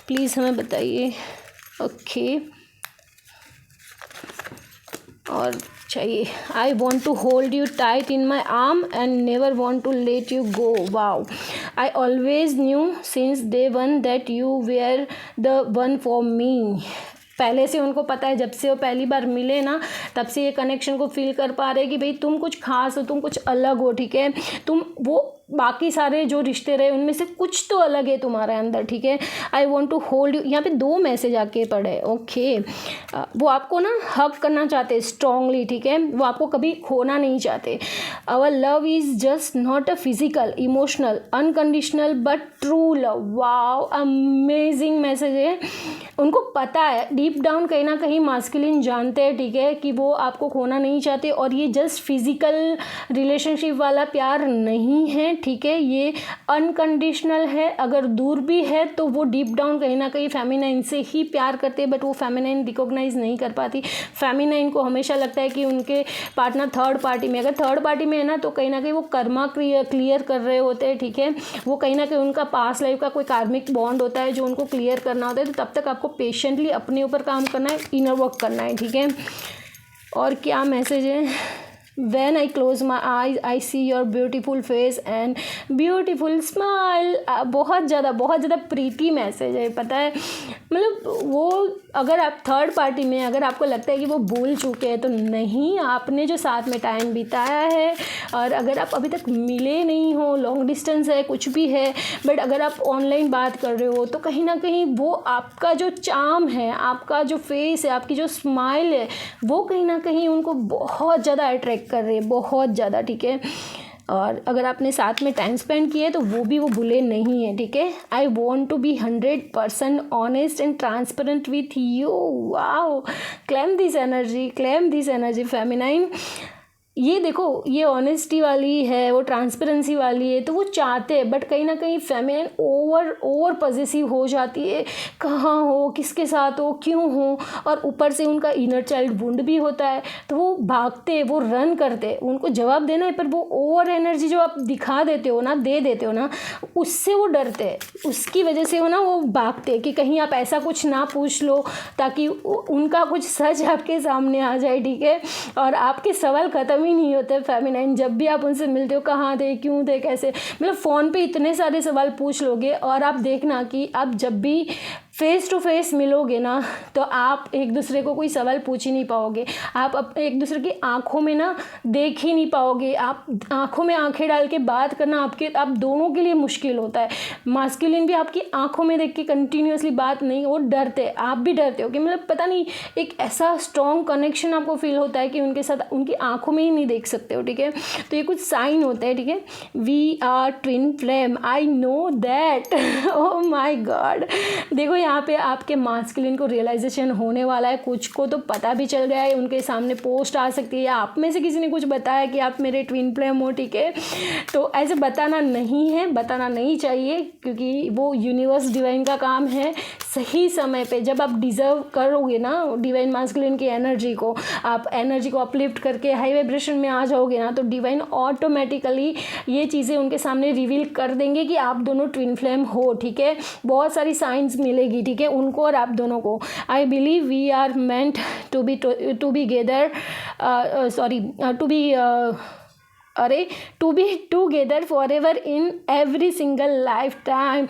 प्लीज़ हमें बताइए। ओके, और चाहिए I want to hold you tight in my arm and never want to let you go. Wow, I always knew since day one that you were the one for me. पहले से उनको पता है, जब से वो पहली बार मिले ना तब से ये कनेक्शन को फील कर पा रहे हैं कि भाई तुम कुछ खास हो, तुम कुछ अलग हो, ठीक है। तुम वो बाकी सारे जो रिश्ते रहे उनमें से कुछ तो अलग है तुम्हारे अंदर, ठीक है। I want to hold you, यहाँ पे 2 मैसेज आके पड़े, ओके। वो आपको ना हग करना चाहते स्ट्रांगली, ठीक है, वो आपको कभी खोना नहीं चाहते। Our love is just not a physical, emotional, unconditional but true love. Wow, amazing message है। उनको पता है डीप डाउन, कहीं ना कहीं मास्कुलिन जानते हैं, ठीक है, कि वो आपको खोना नहीं चाहते, और ये जस्ट फिजिकल रिलेशनशिप वाला प्यार नहीं है, ठीक है, ये अनकंडीशनल है। अगर दूर भी है तो वो डीप डाउन कहीं ना कहीं फेमिनाइन से ही प्यार करते हैं, बट वो फेमिनाइन रिकॉग्नाइज नहीं कर पाती। फेमिनाइन को हमेशा लगता है कि उनके पार्टनर थर्ड पार्टी में, अगर थर्ड पार्टी में है ना, तो कहीं ना कहीं वो कर्मा क्लियर कर रहे होते हैं, ठीक है, वो कहीं ना कहीं उनका पास्ट लाइफ का कोई कार्मिक बॉन्ड होता है जो उनको क्लियर करना होता है। तो तब तक आपको पेशेंटली अपने ऊपर काम करना है, इनर वर्क करना है, ठीक है। और क्या मैसेज है? When I close my eyes, I see your beautiful face and beautiful smile। बहुत ज़्यादा प्रीति मैसेज है, पता है, मतलब वो अगर आप थर्ड पार्टी में, अगर आपको लगता है कि वो भूल चुके हैं, तो नहीं, आपने जो साथ में टाइम बिताया है, और अगर आप अभी तक मिले नहीं हो, लॉन्ग डिस्टेंस है, कुछ भी है, बट अगर आप ऑनलाइन बात कर रहे हो, तो कहीं ना कहीं वो आपका जो चार्म है, आपका जो फेस है, आपकी जो स्माइल है, वो कहीं ना कहीं उनको बहुत ज़्यादा अट्रैक्ट कर रही है, बहुत ज़्यादा, ठीक है। और अगर आपने साथ में टाइम स्पेंड किए तो वो भी वो भूले नहीं है, ठीक है। I want to be 100% honest and transparent with you. Wow, claim this energy feminine. ये देखो, ये ऑनेस्टी वाली है, वो ट्रांसपेरेंसी वाली है, तो वो चाहते हैं, बट कहीं ना कहीं फेमिनिन ओवर पॉजेसिव हो जाती है, कहाँ हो, किसके साथ हो, क्यों हो, और ऊपर से उनका इनर चाइल्ड वुंड भी होता है, तो वो भागते, वो रन करते, उनको जवाब देना है, पर वो ओवर एनर्जी जो आप दिखा देते हो ना, दे देते हो ना, उससे वो डरते हैं, उसकी वजह से वो ना वो भागते कि कहीं आप ऐसा कुछ ना पूछ लो ताकि उनका कुछ सच आपके सामने आ जाए, ठीक है। और आपके सवाल ख़त्म ही नहीं होते फेमिनाइन, जब भी आप उनसे मिलते हो, कहाँ थे, क्यों थे, कैसे, मतलब फ़ोन पे इतने सारे सवाल पूछ लोगे, और आप देखना कि आप जब भी फेस टू फेस मिलोगे ना, तो आप एक दूसरे को कोई सवाल पूछ ही नहीं पाओगे, आप एक दूसरे की आंखों में ना देख ही नहीं पाओगे, आप आंखों में आंखें डाल के बात करना आप दोनों के लिए मुश्किल होता है। मास्कुलिन भी आपकी आंखों में देख के कंटिन्यूसली बात नहीं, वो डरते, आप भी डरते हो कि मतलब पता नहीं, एक ऐसा स्ट्रॉन्ग कनेक्शन आपको फील होता है कि उनके साथ उनकी आंखों में ही नहीं देख सकते हो, ठीक है। तो ये कुछ साइन होता है, ठीक है। We are twin flame, I know that. Oh my God, देखो यहाँ पे आपके मास्कुलिन को रियलाइजेशन होने वाला है, कुछ को तो पता भी चल गया है, उनके सामने पोस्ट आ सकती है, या आप में से किसी ने कुछ बताया कि आप मेरे ट्विन फ्लेम हो, ठीक है। तो ऐसे बताना नहीं है, बताना नहीं चाहिए, क्योंकि वो यूनिवर्स डिवाइन का काम है। सही समय पे जब आप डिज़र्व करोगे ना डिवाइन मास्कुलिन की एनर्जी को, आप एनर्जी को अपलिफ्ट करके हाई वाइब्रेशन में आ जाओगे ना, तो डिवाइन ऑटोमेटिकली ये चीज़ें उनके सामने रिवील कर देंगे कि आप दोनों ट्विन फ्लेम हो, ठीक है। बहुत सारी साइंस मिलेगी, ठीक है, उनको और आप दोनों को। I believe we are meant together, to be together forever in every single lifetime.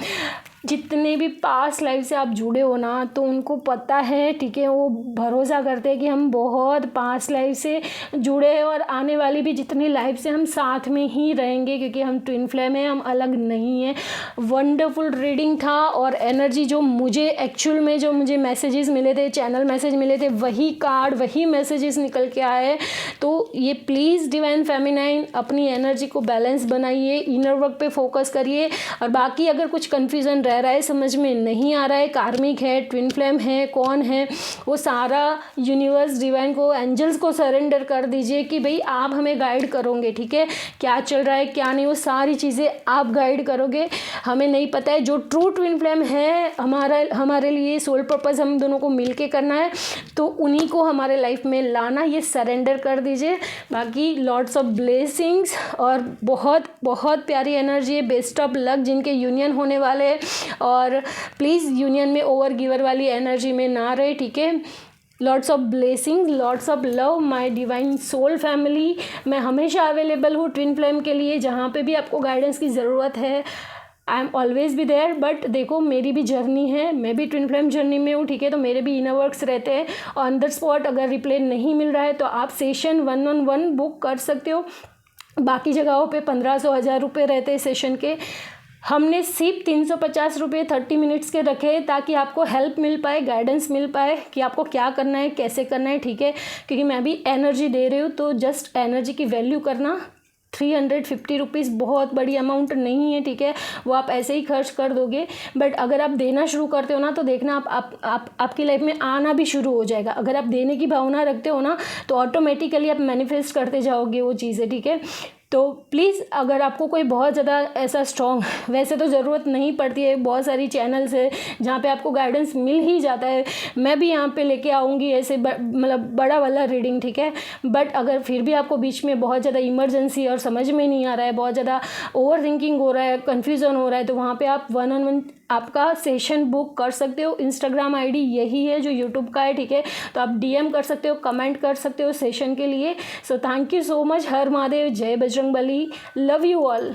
जितने भी पास्ट लाइफ से आप जुड़े हो ना, तो उनको पता है, ठीक है, वो भरोसा करते हैं कि हम बहुत पास्ट लाइफ से जुड़े हैं, और आने वाली भी जितनी लाइफ से हम साथ में ही रहेंगे, क्योंकि हम ट्विन फ्लेम हैं, हम अलग नहीं हैं। वंडरफुल रीडिंग था, और एनर्जी जो मुझे एक्चुअल में जो मुझे मैसेजेस मिले थे, चैनल मैसेज मिले थे, वही कार्ड, वही मैसेजेस निकल के आए। तो ये प्लीज़ डिवाइन फेमिनाइन अपनी एनर्जी को बैलेंस बनाइए, इनर वर्क पे फोकस करिए, और बाकी अगर कुछ कन्फ्यूज़न रह रहा है, समझ में नहीं आ रहा है, कार्मिक है, ट्विन फ्लेम है, कौन है, वो सारा यूनिवर्स डिवाइन को, एंजल्स को सरेंडर कर दीजिए कि भाई आप हमें गाइड करोगे, ठीक है, क्या चल रहा है क्या नहीं, वो सारी चीज़ें आप गाइड करोगे। हमें नहीं पता है, जो ट्रू ट्विन फ्लेम है हमारे लिए सोल पर्पस हम दोनों को मिल के करना है, तो उन्हीं को हमारे लाइफ में लाना, ये सरेंडर कर दीजिए। बाकी लॉट्स ऑफ ब्लेसिंग्स, और बहुत बहुत प्यारी एनर्जी है, बेस्ट ऑफ लक जिनके यूनियन होने वाले हैं, और प्लीज़ यूनियन में ओवर गिवर वाली एनर्जी में ना रहे, ठीक है। Lots of blessing, lots of love my divine soul family. मैं हमेशा अवेलेबल हूँ ट्विन फ्लेम के लिए, जहाँ पे भी आपको गाइडेंस की ज़रूरत है, I am always be there. But देखो, मेरी भी जर्नी है, मैं भी ट्विन फ्लेम जर्नी में हूँ, ठीक है, तो मेरे भी इनर वर्क्स रहते हैं। ऑन द स्पॉट अगर रिप्लाई नहीं मिल रहा है, तो आप सेशन 1-on-1 बुक कर सकते हो, बाकी जगहों पे 1500 1000 रुपये रहते हैं सेशन के। हमने सिर्फ 350 रुपये 30 मिनट्स के रखे ताकि आपको हेल्प मिल पाए, गाइडेंस मिल पाए कि आपको क्या करना है, कैसे करना है, ठीक है। क्योंकि मैं भी एनर्जी दे रही हूँ, तो जस्ट एनर्जी की वैल्यू करना। 350 रुपीज़ बहुत बड़ी अमाउंट नहीं है, ठीक है, वो आप ऐसे ही खर्च कर दोगे। बट अगर आप देना शुरू करते हो ना, तो देखना आपकी लाइफ में आना भी शुरू हो जाएगा। अगर आप देने की भावना रखते हो ना, तो ऑटोमेटिकली आप मैनिफेस्ट करते जाओगे वो चीज़ें, ठीक है। तो प्लीज़, अगर आपको कोई बहुत ज़्यादा ऐसा स्ट्रॉन्ग, वैसे तो ज़रूरत नहीं पड़ती है, बहुत सारी चैनल्स है जहाँ पे आपको गाइडेंस मिल ही जाता है। मैं भी यहाँ पे लेके आऊँगी ऐसे मतलब बड़ा वाला रीडिंग, ठीक है। बट अगर फिर भी आपको बीच में बहुत ज़्यादा इमरजेंसी और समझ में नहीं आ रहा है, बहुत ज़्यादा ओवर थिंकिंग हो रहा है, कन्फ्यूज़न हो रहा है, तो वहाँ पर आप 1-on-1 आपका सेशन बुक कर सकते हो। इंस्टाग्राम आईडी यही है जो यूट्यूब का है, ठीक है। तो आप डीएम कर सकते हो, कमेंट कर सकते हो सेशन के लिए। So thank you so much. हर महादेव, जय बजरंगबली, लव यू ऑल।